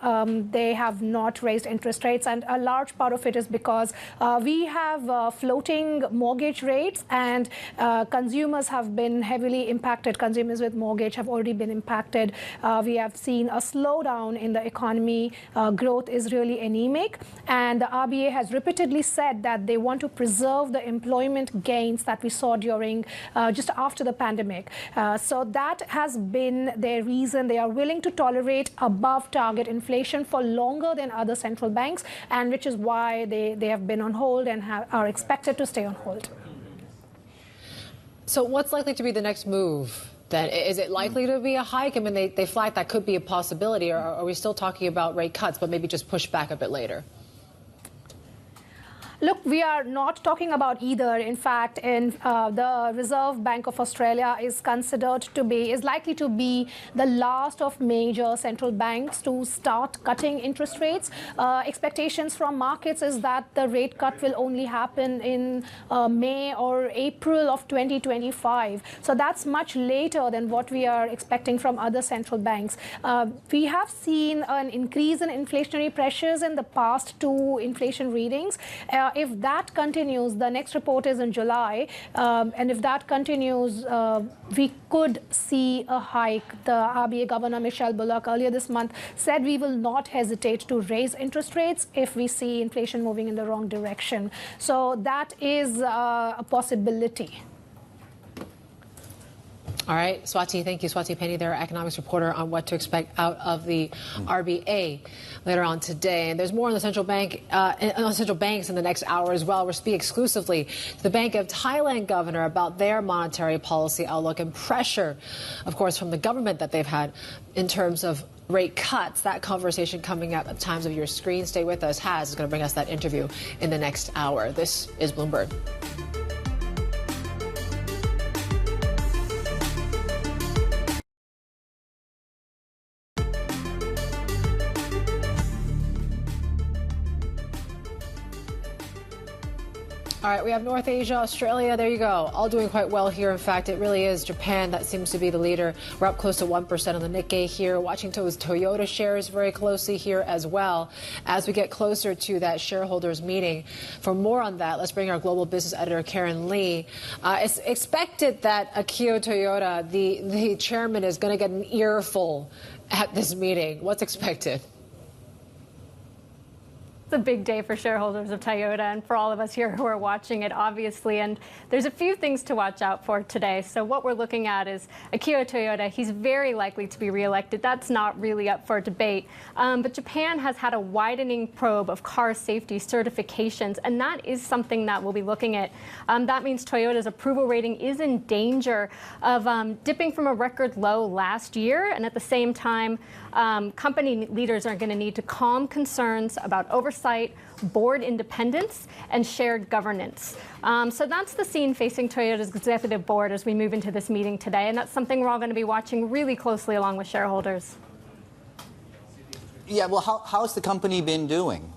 they have not raised interest rates. And a large part of it is because we have floating mortgage rates, and consumers have been heavily impacted. Consumers with mortgage have already been impacted. We have seen a slowdown in the economy. Growth is really anemic, and the RBA has repeatedly said that they want to preserve the employment gains that we saw during just after the pandemic. So that has been their reason. They are willing to tolerate above target inflation for longer than other central banks, and which is why they have been on hold and are expected to stay on hold. So what's likely to be the next move? Then is it likely to be a hike? I mean, they flagged that could be a possibility, or are we still talking about rate cuts, but maybe just push back a bit later? Look, we are not talking about either. In fact, the Reserve Bank of Australia is likely to be the last of major central banks to start cutting interest rates. Expectations from markets is that the rate cut will only happen in May or April of 2025. So that's much later than what we are expecting from other central banks. We have seen an increase in inflationary pressures in the past two inflation readings. If that continues, the next report is in July, and if that continues, we could see a hike. The RBA Governor Michelle Bullock earlier this month said we will not hesitate to raise interest rates if we see inflation moving in the wrong direction. So that is a possibility. All right, Swati, thank you. Swati Penny, their economics reporter, on what to expect out of the RBA later on today. And there's more on the central banks in the next hour as well. We'll speak exclusively to the Bank of Thailand governor about their monetary policy outlook and pressure, of course, from the government that they've had in terms of rate cuts. That conversation coming up at times of your screen. Stay with us. Has is going to bring us that interview in the next hour. This is Bloomberg. All right, we have North Asia, Australia. There you go. All doing quite well here. In fact, it really is Japan that seems to be the leader. We're up close to 1% on the Nikkei here. Watching those Toyota shares very closely here as well as we get closer to that shareholders meeting. For more on that, let's bring our global business editor, Karen Lee. It's expected that Akio Toyoda, the chairman, is going to get an earful at this meeting. What's expected? A big day for shareholders of Toyota and for all of us here who are watching it, obviously. And there's a few things to watch out for today. So what we're looking at is Akio Toyoda. He's very likely to be reelected. That's not really up for debate. But Japan has had a widening probe of car safety certifications, and that is something that we'll be looking at. That means Toyota's approval rating is in danger of dipping from a record low last year. And at the same time, company leaders are going to need to calm concerns about oversight, board independence, and shared governance. So that's the scene facing Toyota's executive board as we move into this meeting today, and that's something we're all going to be watching really closely along with shareholders. Yeah, well, how's the company been doing?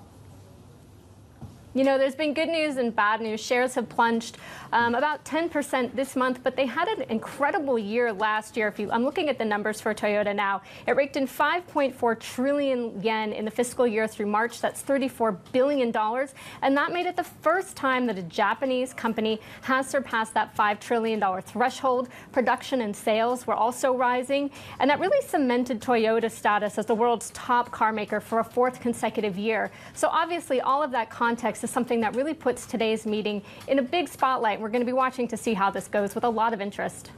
You know, there's been good news and bad news. Shares have plunged about 10% this month, but they had an incredible year last year. I'm looking at the numbers for Toyota now. It raked in 5.4 trillion yen in the fiscal year through March. That's $34 billion. And that made it the first time that a Japanese company has surpassed that $5 trillion threshold. Production and sales were also rising. And that really cemented Toyota's status as the world's top car maker for a fourth consecutive year. So obviously, all of that context is something that really puts today's meeting in a big spotlight. We're going to be watching to see how this goes with a lot of interest.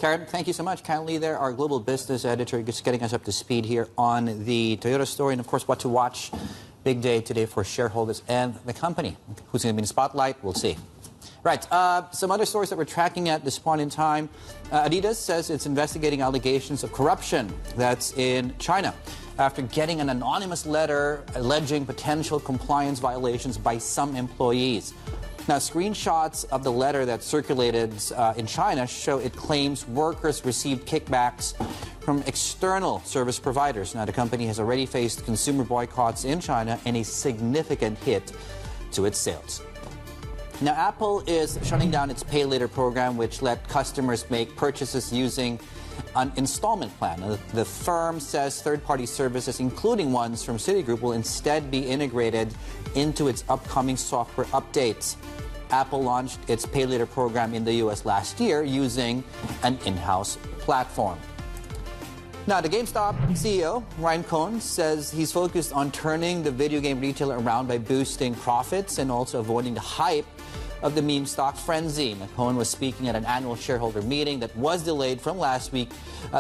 Karen, thank you so much. Karen Lee there, our global business editor, just getting us up to speed here on the Toyota story and, of course, what to watch. Big day today for shareholders and the company. Who's going to be in the spotlight? We'll see. Right. Some other stories that we're tracking at this point in time. Adidas says it's investigating allegations of corruption that's in China after getting an anonymous letter alleging potential compliance violations by some employees. Now, screenshots of the letter that circulated in China show it claims workers received kickbacks from external service providers. Now, the company has already faced consumer boycotts in China and a significant hit to its sales. Now, Apple is shutting down its Pay Later program, which let customers make purchases using an installment plan. Now, the firm says third-party services, including ones from Citigroup, will instead be integrated into its upcoming software updates. Apple launched its Pay Later program in the U.S. last year using an in-house platform. Now, the GameStop CEO, Ryan Cohen, says he's focused on turning the video game retailer around by boosting profits and also avoiding the hype of the meme stock frenzy. Now, Cohen was speaking at an annual shareholder meeting that was delayed from last week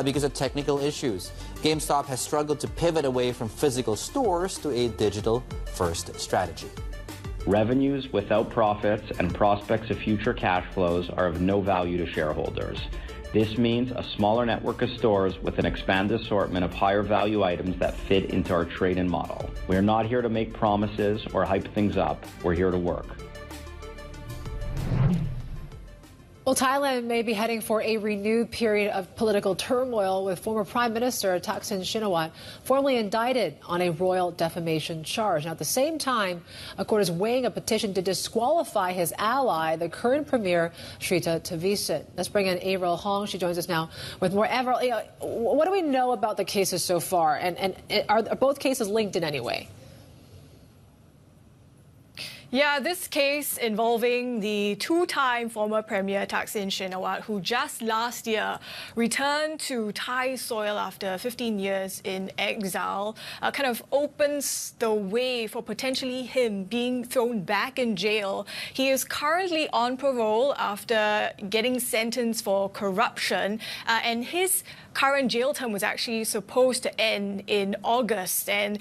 because of technical issues. GameStop has struggled to pivot away from physical stores to a digital-first strategy. Revenues without profits and prospects of future cash flows are of no value to shareholders. This means a smaller network of stores with an expanded assortment of higher value items that fit into our trade-in model. We're not here to make promises or hype things up. We're here to work. Well, Thailand may be heading for a renewed period of political turmoil with former Prime Minister Thaksin Shinawatra formally indicted on a royal defamation charge. Now, at the same time, a court is weighing a petition to disqualify his ally, the current Premier Shrita Thavisin. Let's bring in Avril Hong. She joins us now with more. Avril, what do we know about the cases so far? And are both cases linked in any way? Yeah, this case involving the two-time former Premier Thaksin Shinawatra, who just last year returned to Thai soil after 15 years in exile, kind of opens the way for potentially him being thrown back in jail. He is currently on parole after getting sentenced for corruption, and his current jail term was actually supposed to end in August, and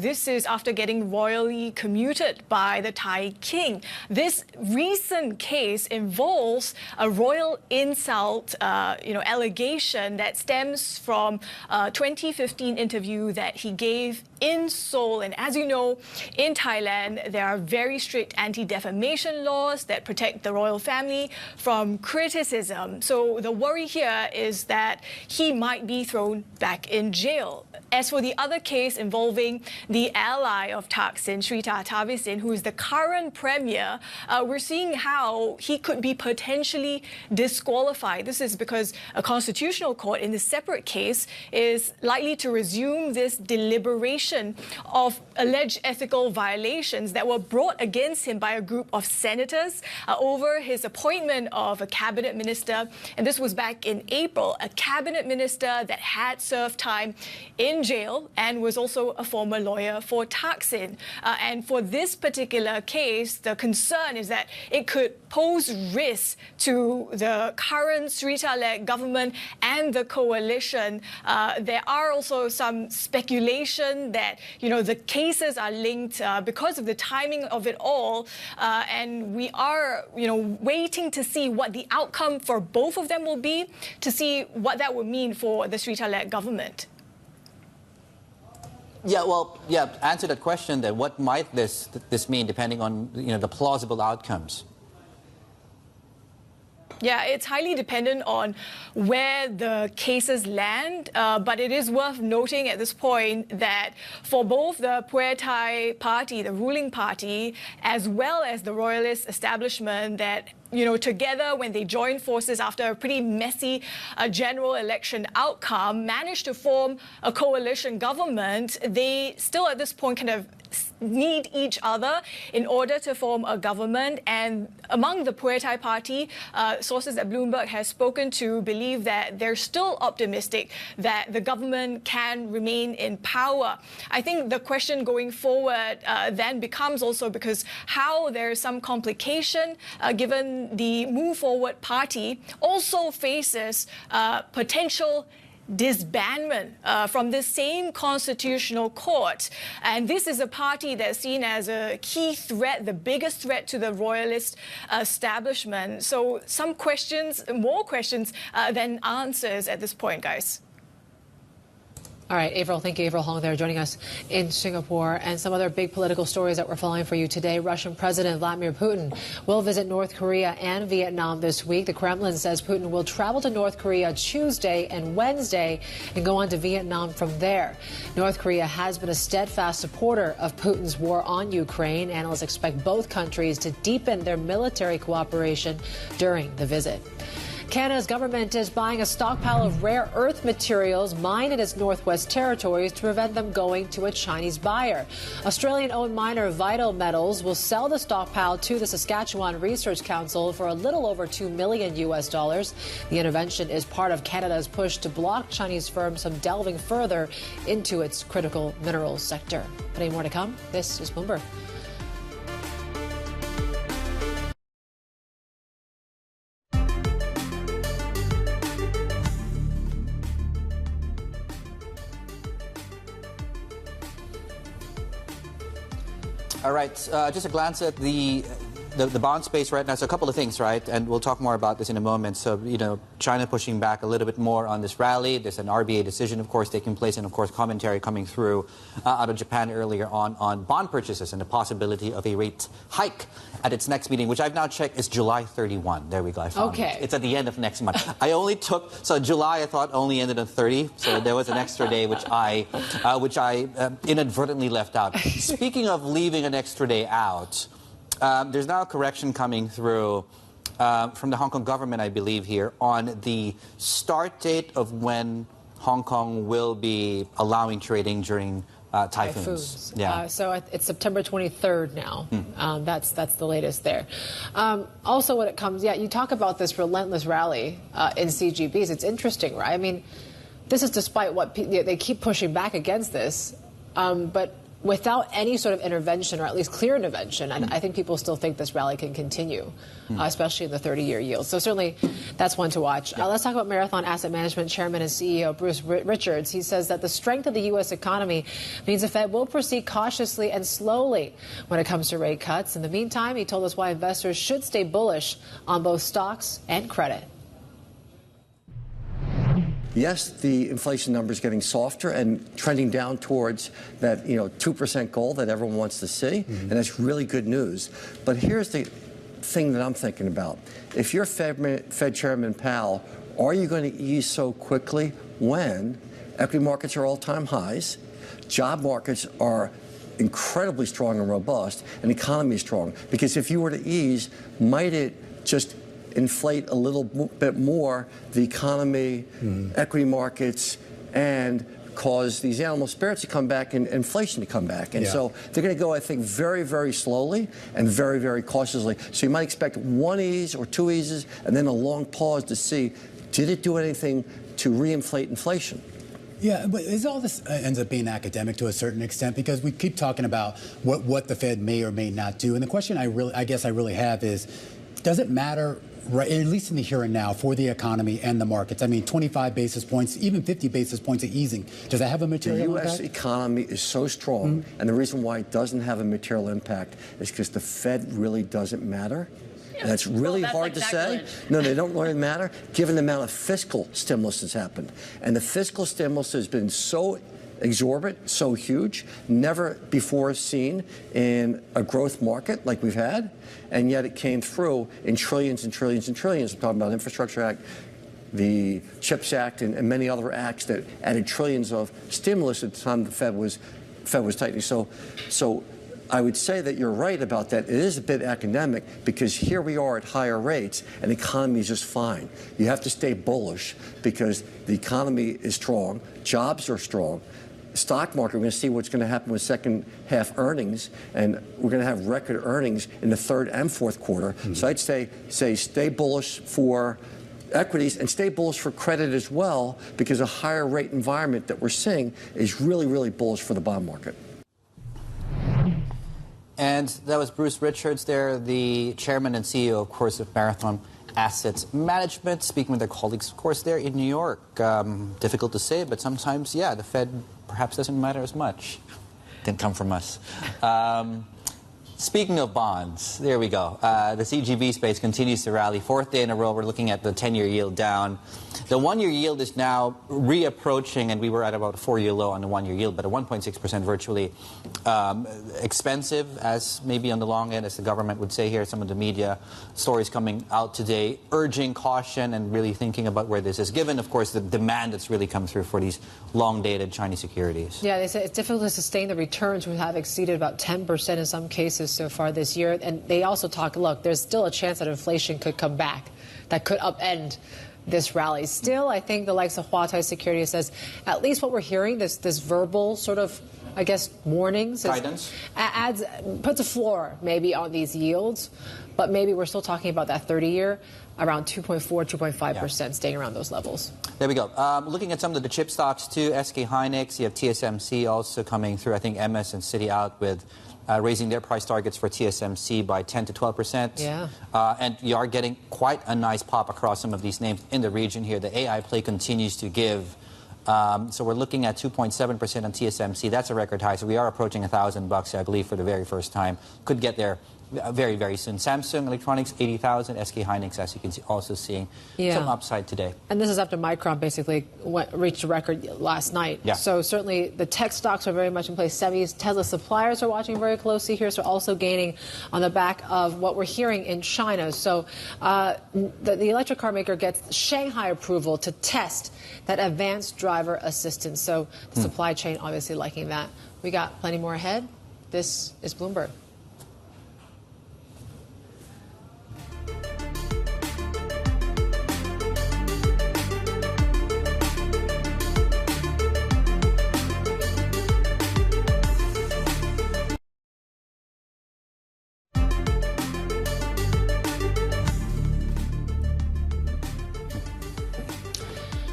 this is after getting royally commuted by the Thai king. This recent case involves a royal insult, allegation that stems from a 2015 interview that he gave in Seoul. And as you know, in Thailand, there are very strict anti-defamation laws that protect the royal family from criticism. So the worry here is that he might be thrown back in jail. As for the other case involving the ally of Thaksin, Shrita Thavisin, who is the current premier, we're seeing how he could be potentially disqualified. This is because a constitutional court in this separate case is likely to resume this deliberation of alleged ethical violations that were brought against him by a group of senators over his appointment of a cabinet minister. And this was back in April, a cabinet minister that had served time in jail and was also a former lawyer for Thaksin. And for this particular case, the concern is that it could pose risks to the current Shrita-led government and the coalition. There are also some speculation that, the cases are linked because of the timing of it all. And we are, waiting to see what the outcome for both of them will be, to see what that would mean for the Shrita-led government. Answer that question then. What might this mean depending on the plausible outcomes? Yeah, it's highly dependent on where the cases land, but it is worth noting at this point that for both the Pheu Thai party, the ruling party, as well as the royalist establishment, that together when they joined forces after a pretty messy general election outcome, managed to form a coalition government, they still at this point kind of need each other in order to form a government. And among the Pheu Thai party, sources that Bloomberg has spoken to believe that they're still optimistic that the government can remain in power. I think the question going forward then becomes also because how there's some complication given the Move Forward party also faces potential disbandment from the same constitutional court. And this is a party that's seen as a key threat, the biggest threat to the royalist establishment. So some questions, more questions than answers at this point, guys. All right, Avril, thank you. Avril Hong there joining us in Singapore. And some other big political stories that we're following for you today. Russian President Vladimir Putin will visit North Korea and Vietnam this week. The Kremlin says Putin will travel to North Korea Tuesday and Wednesday and go on to Vietnam from there. North Korea has been a steadfast supporter of Putin's war on Ukraine. Analysts expect both countries to deepen their military cooperation during the visit. Canada's government is buying a stockpile of rare earth materials mined in its Northwest Territories to prevent them going to a Chinese buyer. Australian-owned miner Vital Metals will sell the stockpile to the Saskatchewan Research Council for a little over $2 million. The intervention is part of Canada's push to block Chinese firms from delving further into its critical minerals sector. But any more to come? This is Bloomberg. All right, just a glance at the the bond space right now, so a couple of things, right? And we'll talk more about this in a moment. So, China pushing back a little bit more on this rally. There's an RBA decision, of course, taking place, and, of course, commentary coming through out of Japan earlier on bond purchases and the possibility of a rate hike at its next meeting, which I've now checked is July 31. There we go. I found it. It's at the end of next month. So July, I thought, only ended on 30. So there was an extra day, which I inadvertently left out. Speaking of leaving an extra day out, there's now a correction coming through from the Hong Kong government, I believe, here on the start date of when Hong Kong will be allowing trading during typhoons. Yeah. So it's September 23rd now. That's the latest there. Also, when it comes, you talk about this relentless rally in CGBs. It's interesting, right? I mean, this is despite what they keep pushing back against this, but without any sort of intervention, or at least clear intervention, and I think people still think this rally can continue, especially in the 30-year yield. So certainly that's one to watch. Let's talk about Marathon Asset Management Chairman and CEO Bruce Richards. He says that the strength of the U.S. economy means the Fed will proceed cautiously and slowly when it comes to rate cuts. In the meantime, he told us why investors should stay bullish on both stocks and credit. Yes, the inflation number is getting softer and trending down towards that 2% goal that everyone wants to see, and that's really good news. But here's the thing that I'm thinking about. If you're Fed Chairman Powell, are you going to ease so quickly when equity markets are all-time highs, job markets are incredibly strong and robust, and the economy is strong? Because if you were to ease, might it just inflate a little bit more the economy, equity markets, and cause these animal spirits to come back and inflation to come back? And so they're going to go, I think, very, very slowly and very, very cautiously. So you might expect one ease or two eases and then a long pause to see, did it do anything to reinflate inflation? Yeah, but all this ends up being academic to a certain extent, because we keep talking about what the Fed may or may not do. And the question I guess I really have is, does it matter, right, at least in the here and now, for the economy and the markets? I mean, 25 basis points, even 50 basis points of easing. Does that have a material impact? The U.S. economy is so strong, and the reason why it doesn't have a material impact is because the Fed really doesn't matter. And that's really hard to say. No, they don't really matter, given the amount of fiscal stimulus that's happened. And the fiscal stimulus has been so exorbitant, so huge, never before seen in a growth market like we've had, and yet it came through in trillions and trillions and trillions. We're talking about the Infrastructure Act, the CHIPS Act, and many other acts that added trillions of stimulus at the time the Fed was tightening. So I would say that you're right about that. It is a bit academic, because here we are at higher rates and the economy is just fine. You have to stay bullish because the economy is strong, jobs are strong. Stock market, we're going to see what's going to happen with second half earnings, and we're going to have record earnings in the third and fourth quarter. So I'd say stay bullish for equities and stay bullish for credit as well, because a higher rate environment that we're seeing is really, really bullish for the bond market. And that was Bruce Richards there, the chairman and CEO, of course, of Marathon Asset Management, speaking with their colleagues, of course, there in New York. Difficult to say, but sometimes, the Fed perhaps doesn't matter as much. Didn't come from us. Speaking of bonds, there we go. The CGB space continues to rally. Fourth day in a row, we're looking at the 10-year yield down. The one-year yield is now reapproaching, and we were at about a 4-year low on the one-year yield, but at 1.6% virtually expensive, as maybe on the long end, as the government would say here. Some of the media stories coming out today urging caution and really thinking about where this is, given, of course, the demand that's really come through for these long-dated Chinese securities. Yeah, they say it's difficult to sustain the returns, which have exceeded about 10% in some cases so far this year. And they also talk, look, there's still a chance that inflation could come back, that could upend this rally. Still, I think the likes of Huatai Securities says, at least what we're hearing, this verbal sort of, I guess, warnings, guidance, puts a floor maybe on these yields, but maybe we're still talking about that 30-year around 2.4, 2.5%, staying around those levels. There we go. Looking at some of the chip stocks too, SK Hynix, you have TSMC also coming through. I think MS and Citi out with raising their price targets for TSMC by 10 to 12%. Yeah. And you are getting quite a nice pop across some of these names in the region here. The AI play continues to give. So we're looking at 2.7% on TSMC. That's a record high. So we are approaching $1,000, I believe, for the very first time. Could get there very, very soon. Samsung Electronics, 80,000. SK Hynix, as you can see, also seeing some upside today. And this is after Micron basically reached a record last night. Yeah. So certainly the tech stocks are very much in place. Semis, Tesla suppliers are watching very closely here, so also gaining on the back of what we're hearing in China. So the electric car maker gets Shanghai approval to test that advanced driver assistance. So the supply chain obviously liking that. We got plenty more ahead. This is Bloomberg.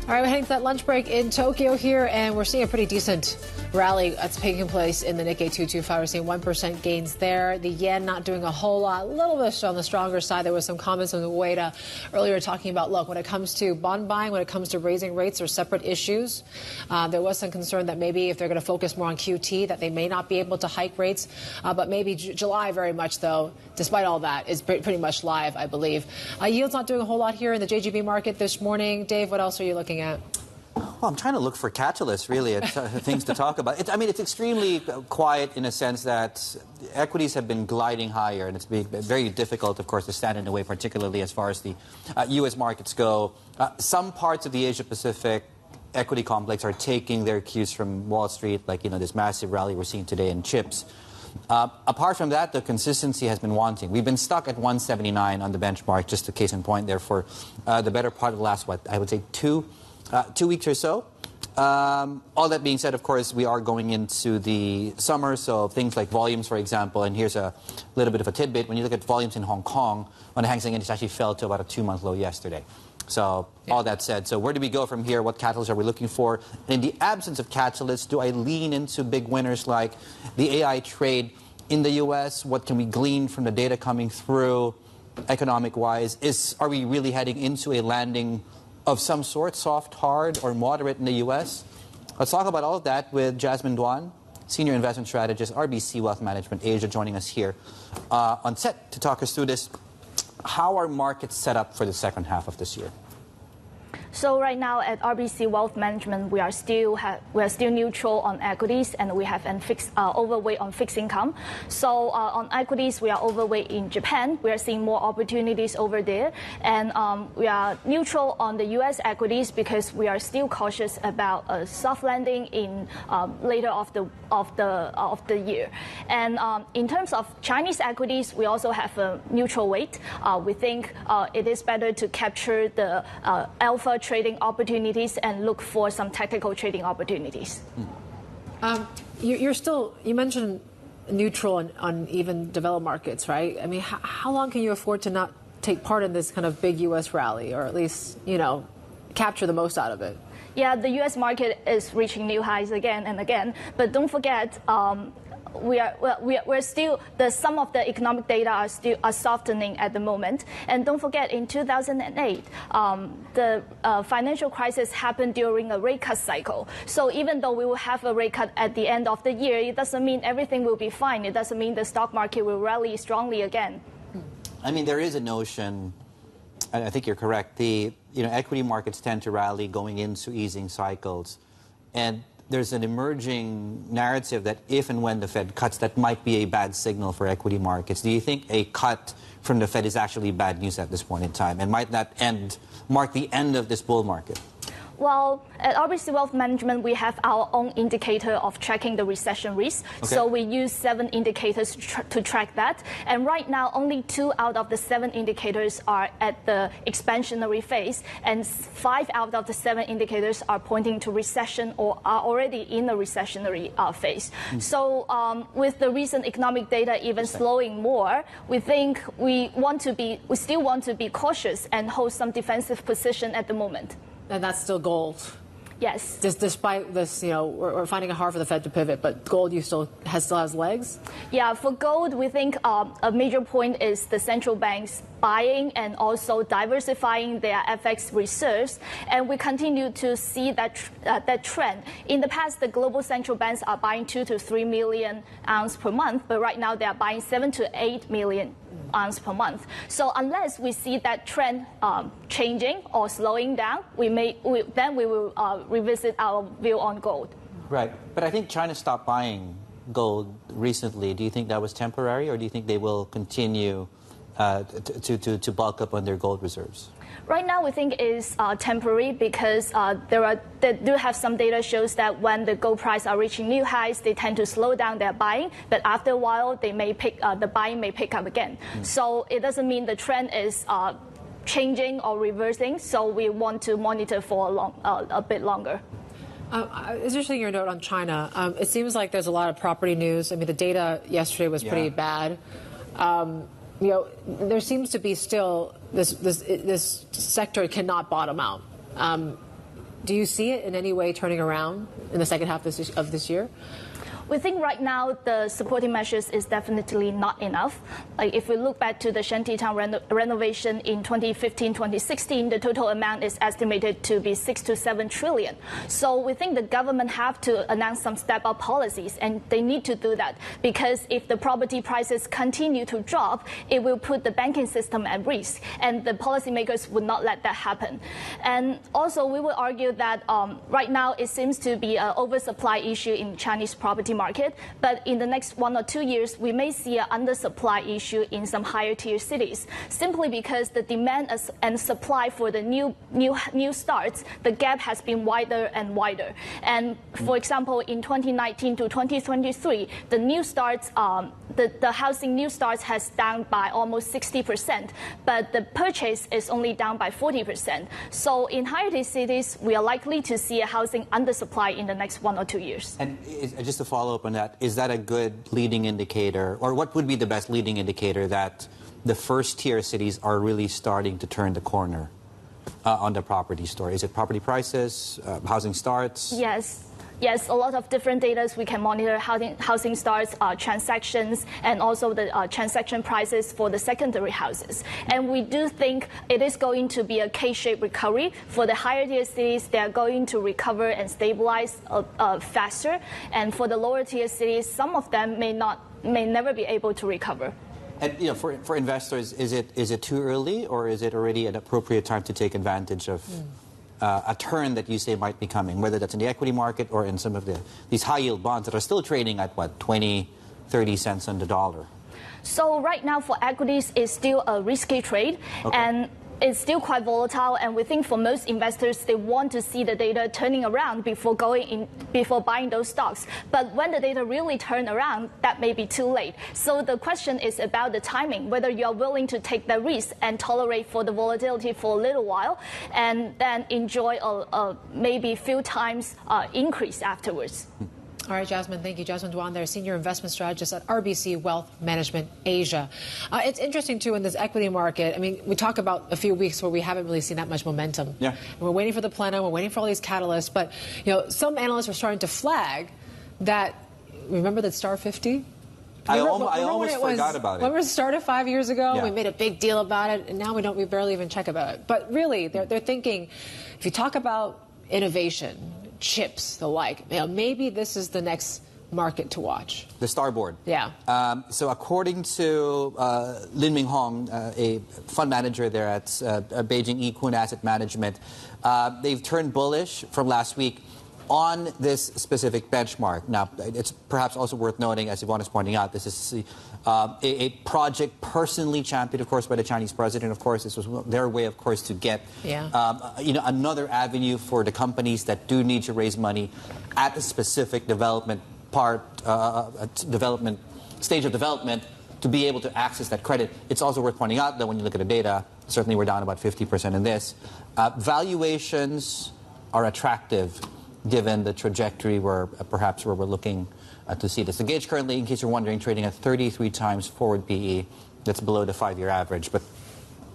All right, we're heading to that lunch break in Tokyo here, and we're seeing a pretty decent rally that's taking place in the Nikkei 225. We're seeing 1% gains there. The yen not doing a whole lot, a little bit on the stronger side. There was some comments on the Ueda earlier talking about, look, when it comes to bond buying, when it comes to raising rates, are separate issues. There was some concern that maybe if they're going to focus more on QT, that they may not be able to hike rates. But maybe July very much, though, despite all that, is pretty much live, I believe. Yields not doing a whole lot here in the JGB market this morning. Dave, what else are you looking at? Well, I'm trying to look for catalysts, really, at things to talk about. It's extremely quiet in a sense that equities have been gliding higher, and it's been very difficult, of course, to stand in the way, particularly as far as the U.S. markets go. Some parts of the Asia-Pacific equity complex are taking their cues from Wall Street, like, this massive rally we're seeing today in chips. Apart from that, the consistency has been wanting. We've been stuck at 179 on the benchmark, just a case in point there, for the better part of the last, I would say 2 weeks or so. All that being said, of course, we are going into the summer, so things like volumes, for example, and here's a little bit of a tidbit. When you look at volumes in Hong Kong, on the Hang Seng Index actually fell to about a 2-month low yesterday. So all that said, so where do we go from here? What catalysts are we looking for? And in the absence of catalysts, do I lean into big winners like the AI trade in the U.S.? What can we glean from the data coming through economic-wise? Are we really heading into a landing of some sort, soft, hard, or moderate in the U.S.? Let's talk about all of that with Jasmine Duan, Senior Investment Strategist, RBC Wealth Management Asia, joining us here on set to talk us through this. How are markets set up for the second half of this year? So right now at RBC Wealth Management, we are still neutral on equities, and we have an overweight on fixed income. So on equities, we are overweight in Japan. We are seeing more opportunities over there, and we are neutral on the U.S. equities because we are still cautious about a soft landing in later of the year. And in terms of Chinese equities, we also have a neutral weight. We think it is better to capture the alpha trading opportunities and look for some tactical trading opportunities. You mentioned neutral on even developed markets, right? I mean, how long can you afford to not take part in this kind of big U.S. rally, or at least, capture the most out of it? Yeah, the U.S. market is reaching new highs again and again, but don't forget, we're still, some of the economic data are softening at the moment. And don't forget, in 2008, the financial crisis happened during a rate cut cycle. So even though we will have a rate cut at the end of the year, it doesn't mean everything will be fine. It doesn't mean the stock market will rally strongly again. I mean, there is a notion, I think you're correct, the equity markets tend to rally going into easing cycles. And there's an emerging narrative that if and when the Fed cuts, that might be a bad signal for equity markets. Do you think a cut from the Fed is actually bad news at this point in time? And might that mark the end of this bull market? Well, at RBC Wealth Management, we have our own indicator of tracking the recession risk. Okay. So we use 7 indicators to track that. And right now, only 2 out of the 7 indicators are at the expansionary phase. And 5 out of the 7 indicators are pointing to recession or are already in the recessionary phase. So with the recent economic data even slowing more, we think we still want to be cautious and hold some defensive position at the moment. And that's still gold. Yes. Despite this, we're finding it hard for the Fed to pivot, but gold still has legs? Yeah, for gold, we think a major point is the central banks buying and also diversifying their FX reserves, and we continue to see that trend. In the past, the global central banks are buying 2 to 3 million ounces per month, but right now they are buying 7 to 8 million ounces per month. So unless we see that trend changing or slowing down, we will revisit our view on gold. Right, but I think China stopped buying gold recently. Do you think that was temporary, or do you think they will continue to bulk up on their gold reserves? Right now, we think is temporary because they do have some data shows that when the gold price are reaching new highs, they tend to slow down their buying. But after a while, they may the buying may pick up again. So it doesn't mean the trend is changing or reversing. So we want to monitor for a bit longer. It's interesting your note on China. It seems like there's a lot of property news. I mean, the data yesterday was pretty bad. You know, there seems to be still this sector cannot bottom out. Do you see it in any way turning around in the second half of this year? We think right now the supporting measures is definitely not enough. Like if we look back to the shantytown renovation in 2015-2016, the total amount is estimated to be 6 to 7 trillion. So we think the government have to announce some step-up policies, and they need to do that because if the property prices continue to drop, it will put the banking system at risk, and the policymakers would not let that happen. And also, we will argue that right now it seems to be an oversupply issue in Chinese property market, but in the next 1 or 2 years, we may see an undersupply issue in some higher tier cities, simply because the demand and supply for the new starts, the gap has been wider and wider. And for example, in 2019 to 2023, the new starts, the housing new starts has down by almost 60%, but the purchase is only down by 40%. So in higher tier cities, we are likely to see a housing undersupply in the next 1 or 2 years. And just to follow up on that, is that a good leading indicator, or what would be the best leading indicator that the first tier cities are really starting to turn the corner on the property story? Is it property prices, housing starts? Yes, a lot of different data we can monitor: housing starts, transactions, and also the transaction prices for the secondary houses. And we do think it is going to be a K-shaped recovery. For the higher tier cities, they are going to recover and stabilize faster. And for the lower tier cities, some of them may never be able to recover. And you know, for investors, is it too early, or is it already an appropriate time to take advantage of a turn that you say might be coming, whether that's in the equity market or in some of these high-yield bonds that are still trading at, what, 20, 30 cents on the dollar? So right now for equities, it's still a risky trade. Okay. And it's still quite volatile, and we think for most investors, they want to see the data turning around before buying those stocks. But when the data really turn around, that may be too late. So the question is about the timing, whether you are willing to take the risk and tolerate for the volatility for a little while, and then enjoy a maybe few times increase afterwards. All right, Jasmine, thank you. Jasmine Duan there, Senior Investment Strategist at RBC Wealth Management Asia. It's interesting, too, in this equity market. I mean, we talk about a few weeks where we haven't really seen that much momentum. Yeah. And we're waiting for the plenum, we're waiting for all these catalysts. But, you know, some analysts are starting to flag that, remember that Star 50? I almost forgot about it. When we started 5 years ago, we made a big deal about it, and now we barely even check about it. But really, they're thinking, if you talk about innovation, chips, the like, you know, maybe this is the next market to watch. The Starboard. Yeah. So according to Lin Ming Hong, a fund manager there at Beijing Yikun Asset Management, they've turned bullish from last week on this specific benchmark. Now, it's perhaps also worth noting, as Yvonne is pointing out, this is a project personally championed, of course, by the Chinese president. Of course, this was their way, of course, to get you know, another avenue for the companies that do need to raise money at a specific development stage of development to be able to access that credit. It's also worth pointing out that when you look at the data, certainly we're down about 50% in this. Valuations are attractive given the trajectory where we're looking to see this. The gauge currently, in case you're wondering, trading at 33 times forward PE. That's below the 5-year average. But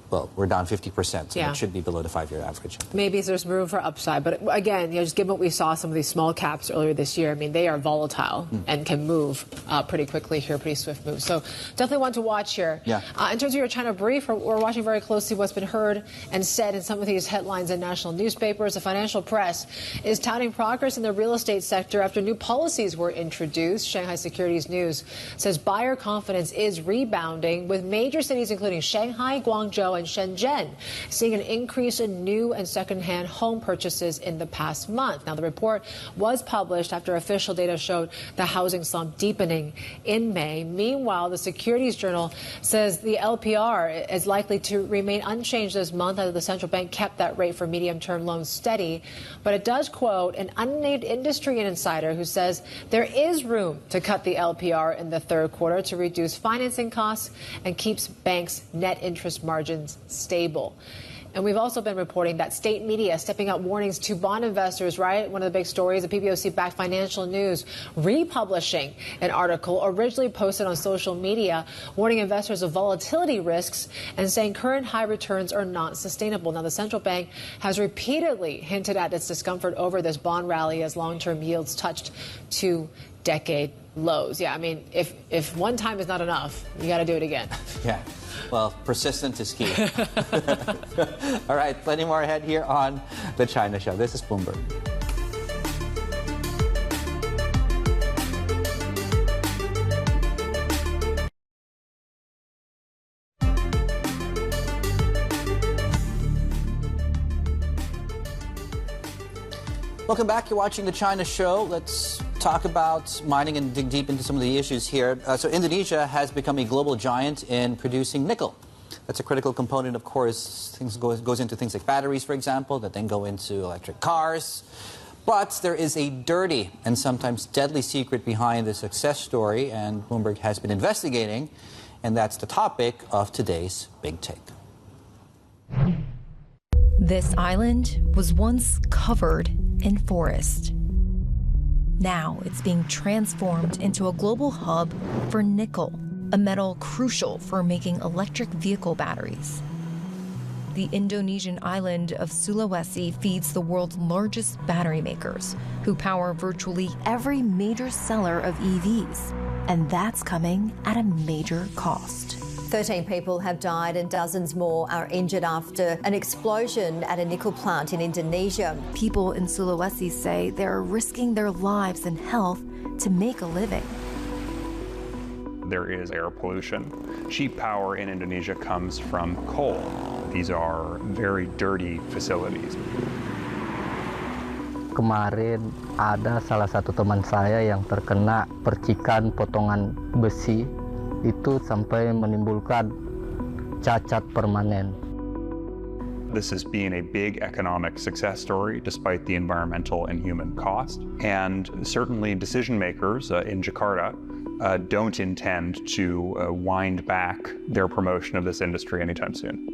well, we're down 50%, so it should be below the 5-year average. Maybe there's room for upside, but again, just given what we saw some of these small caps earlier this year, I mean, they are volatile and can move pretty quickly here, pretty swift moves. So definitely one to watch here. Yeah. In terms of your China brief, we're watching very closely what's been heard and said in some of these headlines in national newspapers. The financial press is touting progress in the real estate sector after new policies were introduced. Shanghai Securities News says buyer confidence is rebounding, with major cities including Shanghai, Guangzhou, and Shenzhen seeing an increase in new and second-hand home purchases in the past month. Now, the report was published after official data showed the housing slump deepening in May. Meanwhile, the Securities Journal says the LPR is likely to remain unchanged this month as the central bank kept that rate for medium-term loans steady. But it does quote an unnamed industry insider who says there is room to cut the LPR in the third quarter to reduce financing costs and keeps banks' net interest margins stable. And we've also been reporting that state media stepping up warnings to bond investors, right? One of the big stories, the PBOC-backed Financial News republishing an article originally posted on social media warning investors of volatility risks and saying current high returns are not sustainable. Now, the central bank has repeatedly hinted at its discomfort over this bond rally as long-term yields touched 2-decade lows. Yeah, I mean, if one time is not enough, you got to do it again. Yeah. Well, persistence is key. All right, plenty more ahead here on The China Show. This is Bloomberg. Welcome back. You're watching The China Show. Let's talk about mining and dig deep into some of the issues here. So Indonesia has become a global giant in producing nickel. That's a critical component, of course. Goes into things like batteries, for example, that then go into electric cars. But there is a dirty and sometimes deadly secret behind the success story, and Bloomberg has been investigating, and that's the topic of today's Big Take. This island was once covered in forest. Now it's being transformed into a global hub for nickel, a metal crucial for making electric vehicle batteries. The Indonesian island of Sulawesi feeds the world's largest battery makers, who power virtually every major seller of EVs. And that's coming at a major cost. 13 people have died and dozens more are injured after an explosion at a nickel plant in Indonesia. People in Sulawesi say they're risking their lives and health to make a living. There is air pollution. Cheap power in Indonesia comes from coal. These are very dirty facilities. Kemarin ada salah satu teman saya yang terkena percikan potongan besi. Itu sampai menimbulkan cacat permanen. This has been a big economic success story despite the environmental and human cost. And certainly decision makers in Jakarta don't intend to wind back their promotion of this industry anytime soon.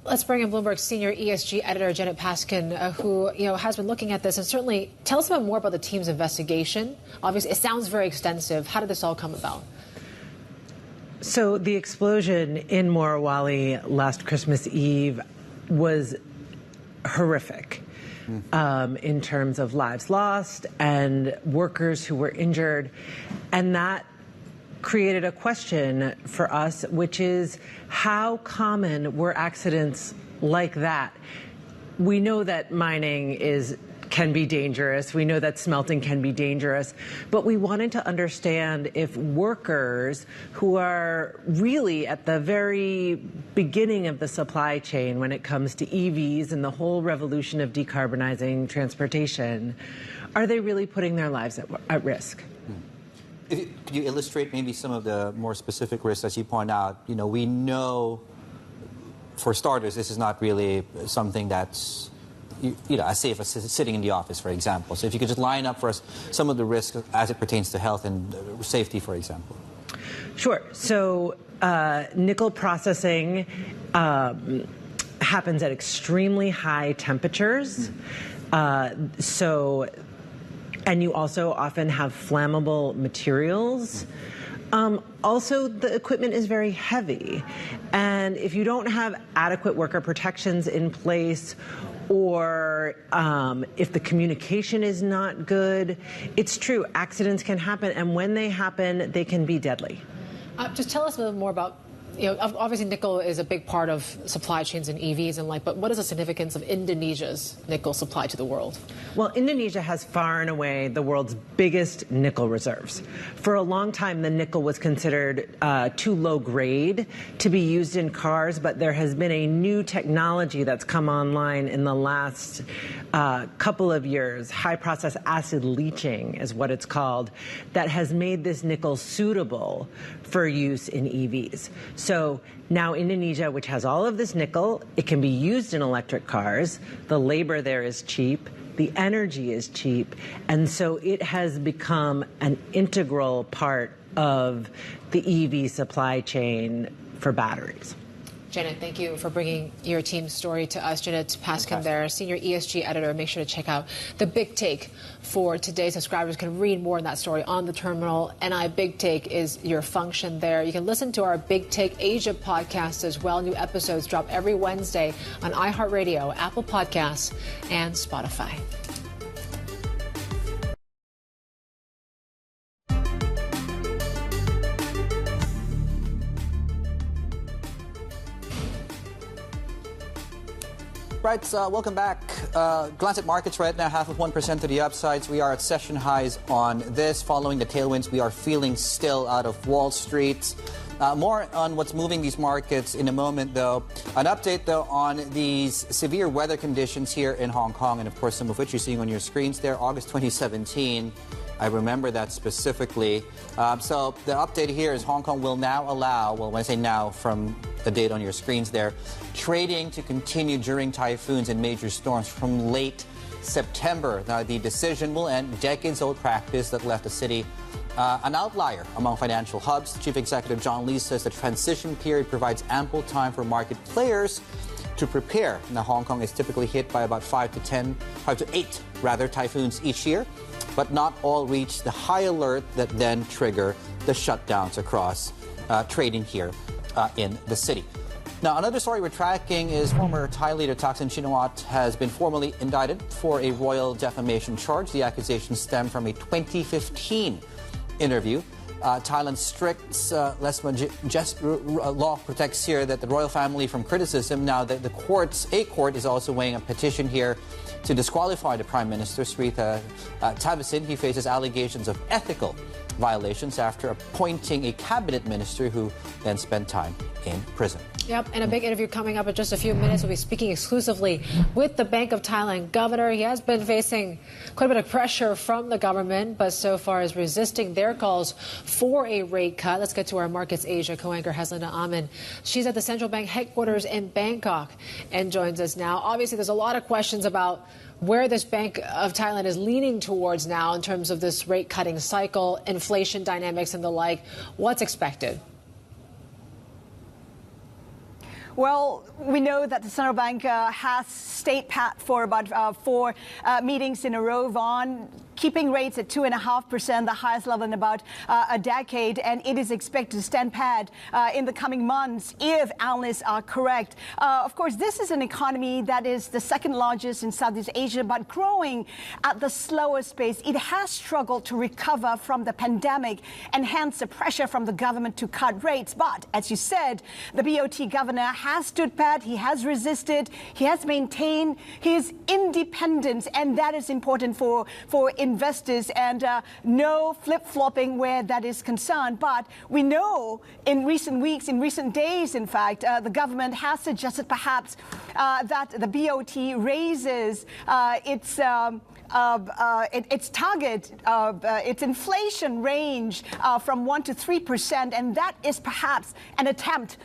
Let's bring in Bloomberg's senior ESG editor, Janet Paskin, who has been looking at this. And certainly, tell us a bit more about the team's investigation. Obviously, it sounds very extensive. How did this all come about? So the explosion in Morowali last Christmas Eve was horrific in terms of lives lost and workers who were injured. And that created a question for us, which is how common were accidents like that? We know that mining can be dangerous. We know that smelting can be dangerous. But we wanted to understand if workers who are really at the very beginning of the supply chain when it comes to EVs and the whole revolution of decarbonizing transportation, are they really putting their lives at risk? Could you illustrate maybe some of the more specific risks, as you point out? We know, for starters, this is not really something that's, as safe as sitting in the office, for example. So if you could just line up for us some of the risks as it pertains to health and safety, for example. Sure. So nickel processing happens at extremely high temperatures. And you also often have flammable materials. Also, the equipment is very heavy. And if you don't have adequate worker protections in place, or if the communication is not good, it's true, accidents can happen. And when they happen, they can be deadly. Just tell us a little more about, obviously nickel is a big part of supply chains and EVs and but what is the significance of Indonesia's nickel supply to the world? Well, Indonesia has far and away the world's biggest nickel reserves. For a long time, the nickel was considered too low grade to be used in cars, but there has been a new technology that's come online in the last couple of years. High process acid leaching is what it's called, that has made this nickel suitable for use in EVs. So now Indonesia, which has all of this nickel, it can be used in electric cars. The labor there is cheap. The energy is cheap. And so it has become an integral part of the EV supply chain for batteries. Janet, thank you for bringing your team's story to us. Janet Paskin there, senior ESG editor. Make sure to check out the Big Take for today. Subscribers can read more on that story on the terminal. NI Big Take is your function there. You can listen to our Big Take Asia podcast as well. New episodes drop every Wednesday on iHeartRadio, Apple Podcasts, and Spotify. Right, welcome back. Glance at markets right now, 0.5% to the upsides. We are at session highs on this. Following the tailwinds we are feeling still out of Wall Street. More on what's moving these markets in a moment, though. An update, though, on these severe weather conditions here in Hong Kong, and of course some of which you're seeing on your screens there, August 2017. I remember that specifically. So the update here is Hong Kong will now allow, well, when I say now, from the date on your screens there, trading to continue during typhoons and major storms from late September. Now, the decision will end decades-old practice that left the city an outlier among financial hubs. Chief Executive John Lee says the transition period provides ample time for market players to prepare. Now, Hong Kong is typically hit by about 5 to 8 typhoons each year, but not all reach the high alert that then trigger the shutdowns across trading here in the city. Now, another story we're tracking is former Thai leader Thaksin Shinawatra has been formally indicted for a royal defamation charge. The accusation stemmed from a 2015 interview. Thailand's strict law protects here that the royal family from criticism. Now, a court is also weighing a petition here to disqualify the Prime Minister, Sethaput. Thaksin, he faces allegations of ethical violations after appointing a cabinet minister who then spent time in prison. Yep, and a big interview coming up in just a few minutes. We'll be speaking exclusively with the Bank of Thailand governor. He has been facing quite a bit of pressure from the government, but so far is resisting their calls for a rate cut. Let's get to our Markets Asia co-anchor Haslinda Amin. She's at the central bank headquarters in Bangkok and joins us now. Obviously, there's a lot of questions about where this Bank of Thailand is leaning towards now in terms of this rate cutting cycle, inflation dynamics and the like. What's expected? Well, we know that the central bank has stayed pat for about 4 meetings in a row, Yvonne, keeping rates at 2.5%, the highest level in about a decade, and it is expected to stand pat in the coming months if analysts are correct. Of course, this is an economy that is the second largest in Southeast Asia, but growing at the slowest pace. It has struggled to recover from the pandemic and hence the pressure from the government to cut rates. But as you said, the BOT governor has stood pat, he has resisted, he has maintained his independence, and that is important for investors, and no flip-flopping where that is concerned. But we know in recent weeks, in recent days, in fact, the government has suggested perhaps that the BOT raises its target, its inflation range from 1% to 3%, and that is perhaps an attempt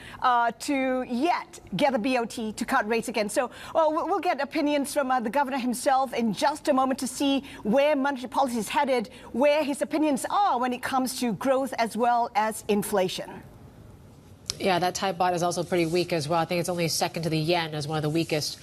to yet get the BOT to cut rates again. So we'll get opinions from the governor himself in just a moment to see where monetary policy is headed, where his opinions are when it comes to growth as well as inflation. Yeah, that Thai baht is also pretty weak as well. I think it's only second to the yen as one of the weakest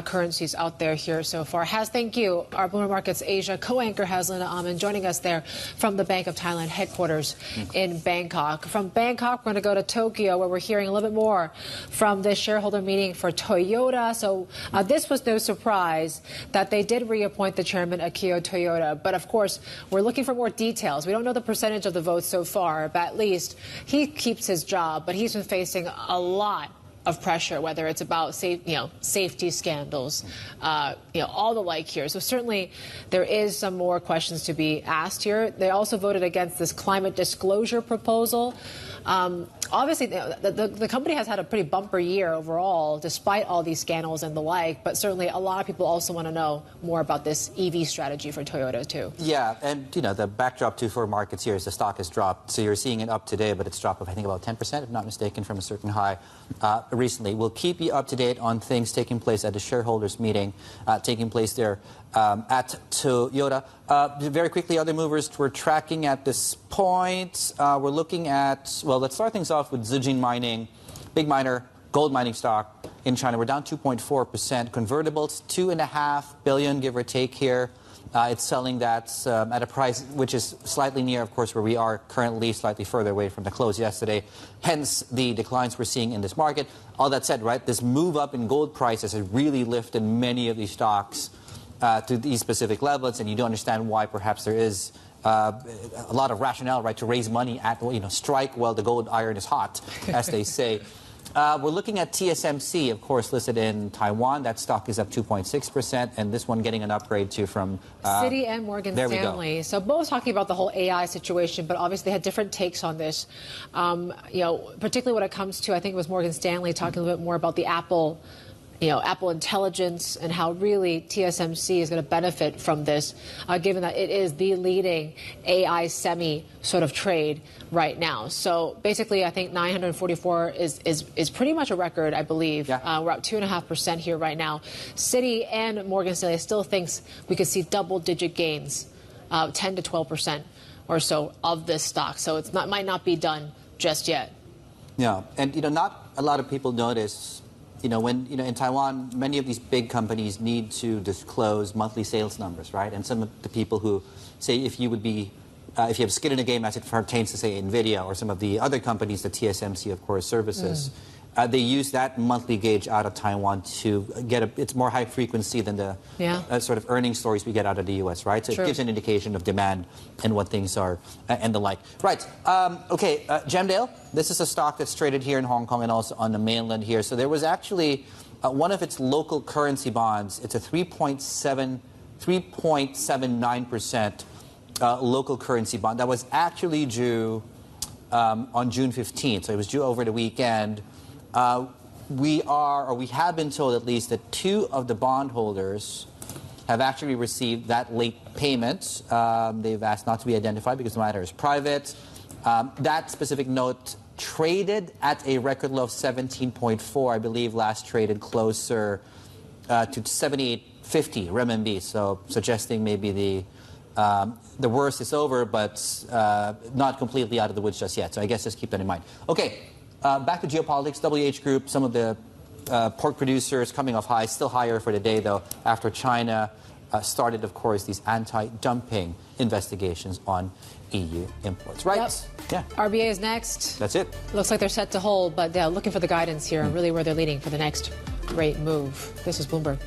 currencies out there here so far. Thank you. Our Bloomberg Markets Asia co-anchor Haslinda Amin joining us there from the Bank of Thailand headquarters in Bangkok. From Bangkok, we're going to go to Tokyo, where we're hearing a little bit more from this shareholder meeting for Toyota. So this was no surprise that they did reappoint the chairman, Akio Toyoda. But of course, we're looking for more details. We don't know the percentage of the votes so far, but at least he keeps his job. But he's been facing a lot of pressure, whether it's about safety scandals, all the like here. So certainly there is some more questions to be asked here. They also voted against this climate disclosure proposal. Obviously, the company has had a pretty bumper year overall, despite all these scandals and the like. But certainly a lot of people also want to know more about this EV strategy for Toyota, too. Yeah, and, the backdrop, too, for markets here is the stock has dropped. So you're seeing it up today, but it's dropped, I think, about 10%, if not mistaken, from a certain high recently. We'll keep you up to date on things taking place at the shareholders meeting taking place there at Toyota. Very quickly, other movers we're tracking at this point. We're looking at, well, let's start things off with Zijin Mining, big miner, gold mining stock in China. We're down 2.4%. Convertibles, $2.5 billion, give or take here. It's selling that at a price which is slightly near, of course, where we are currently, slightly further away from the close yesterday. Hence, the declines we're seeing in this market. All that said, right, this move up in gold prices has really lifted many of these stocks to these specific levels, and you do understand why perhaps there is a lot of rationale, right, to raise money at, strike while the gold iron is hot, as they say. We're looking at TSMC, of course, listed in Taiwan. That stock is up 2.6%, and this one getting an upgrade, too, from Citi and Morgan Stanley. So both talking about the whole AI situation, but obviously they had different takes on this. Particularly when it comes to, I think it was Morgan Stanley talking a little bit more about the Apple Intelligence and how really TSMC is going to benefit from this, given that it is the leading AI semi sort of trade right now. So basically, I think 944 is pretty much a record, I believe. Yeah. We're up 2.5% here right now. Citi and Morgan Stanley still thinks we could see double-digit gains, 10 to 12% or so of this stock. So it might not be done just yet. Yeah, and not a lot of people notice. When in Taiwan, many of these big companies need to disclose monthly sales numbers, right? And some of the people who say if you have skin in the game as it pertains to, say, NVIDIA or some of the other companies that TSMC, of course, services, they use that monthly gauge out of Taiwan to get it's more high frequency than the sort of earnings stories we get out of the U.S., right? So it gives an indication of demand and what things are and the like. Right. Okay, Gemdale, this is a stock that's traded here in Hong Kong and also on the mainland here. So there was actually one of its local currency bonds. It's a 3.79% local currency bond that was actually due on June 15th. So it was due over the weekend. We have been told at least that 2 of the bondholders have actually received that late payment. They've asked not to be identified because the matter is private. That specific note traded at a record low of 17.4, I believe last traded closer to 78.50 renminbi, so suggesting maybe the worst is over, but not completely out of the woods just yet. So I guess just keep that in mind. Okay. Back to geopolitics, WH Group, some of the pork producers coming off highs, still higher for the day, though, after China started, of course, these anti-dumping investigations on EU imports. Right? Yep. Yeah. RBA is next. That's it. Looks like they're set to hold, but looking for the guidance here and really where they're leading for the next rate move. This is Bloomberg.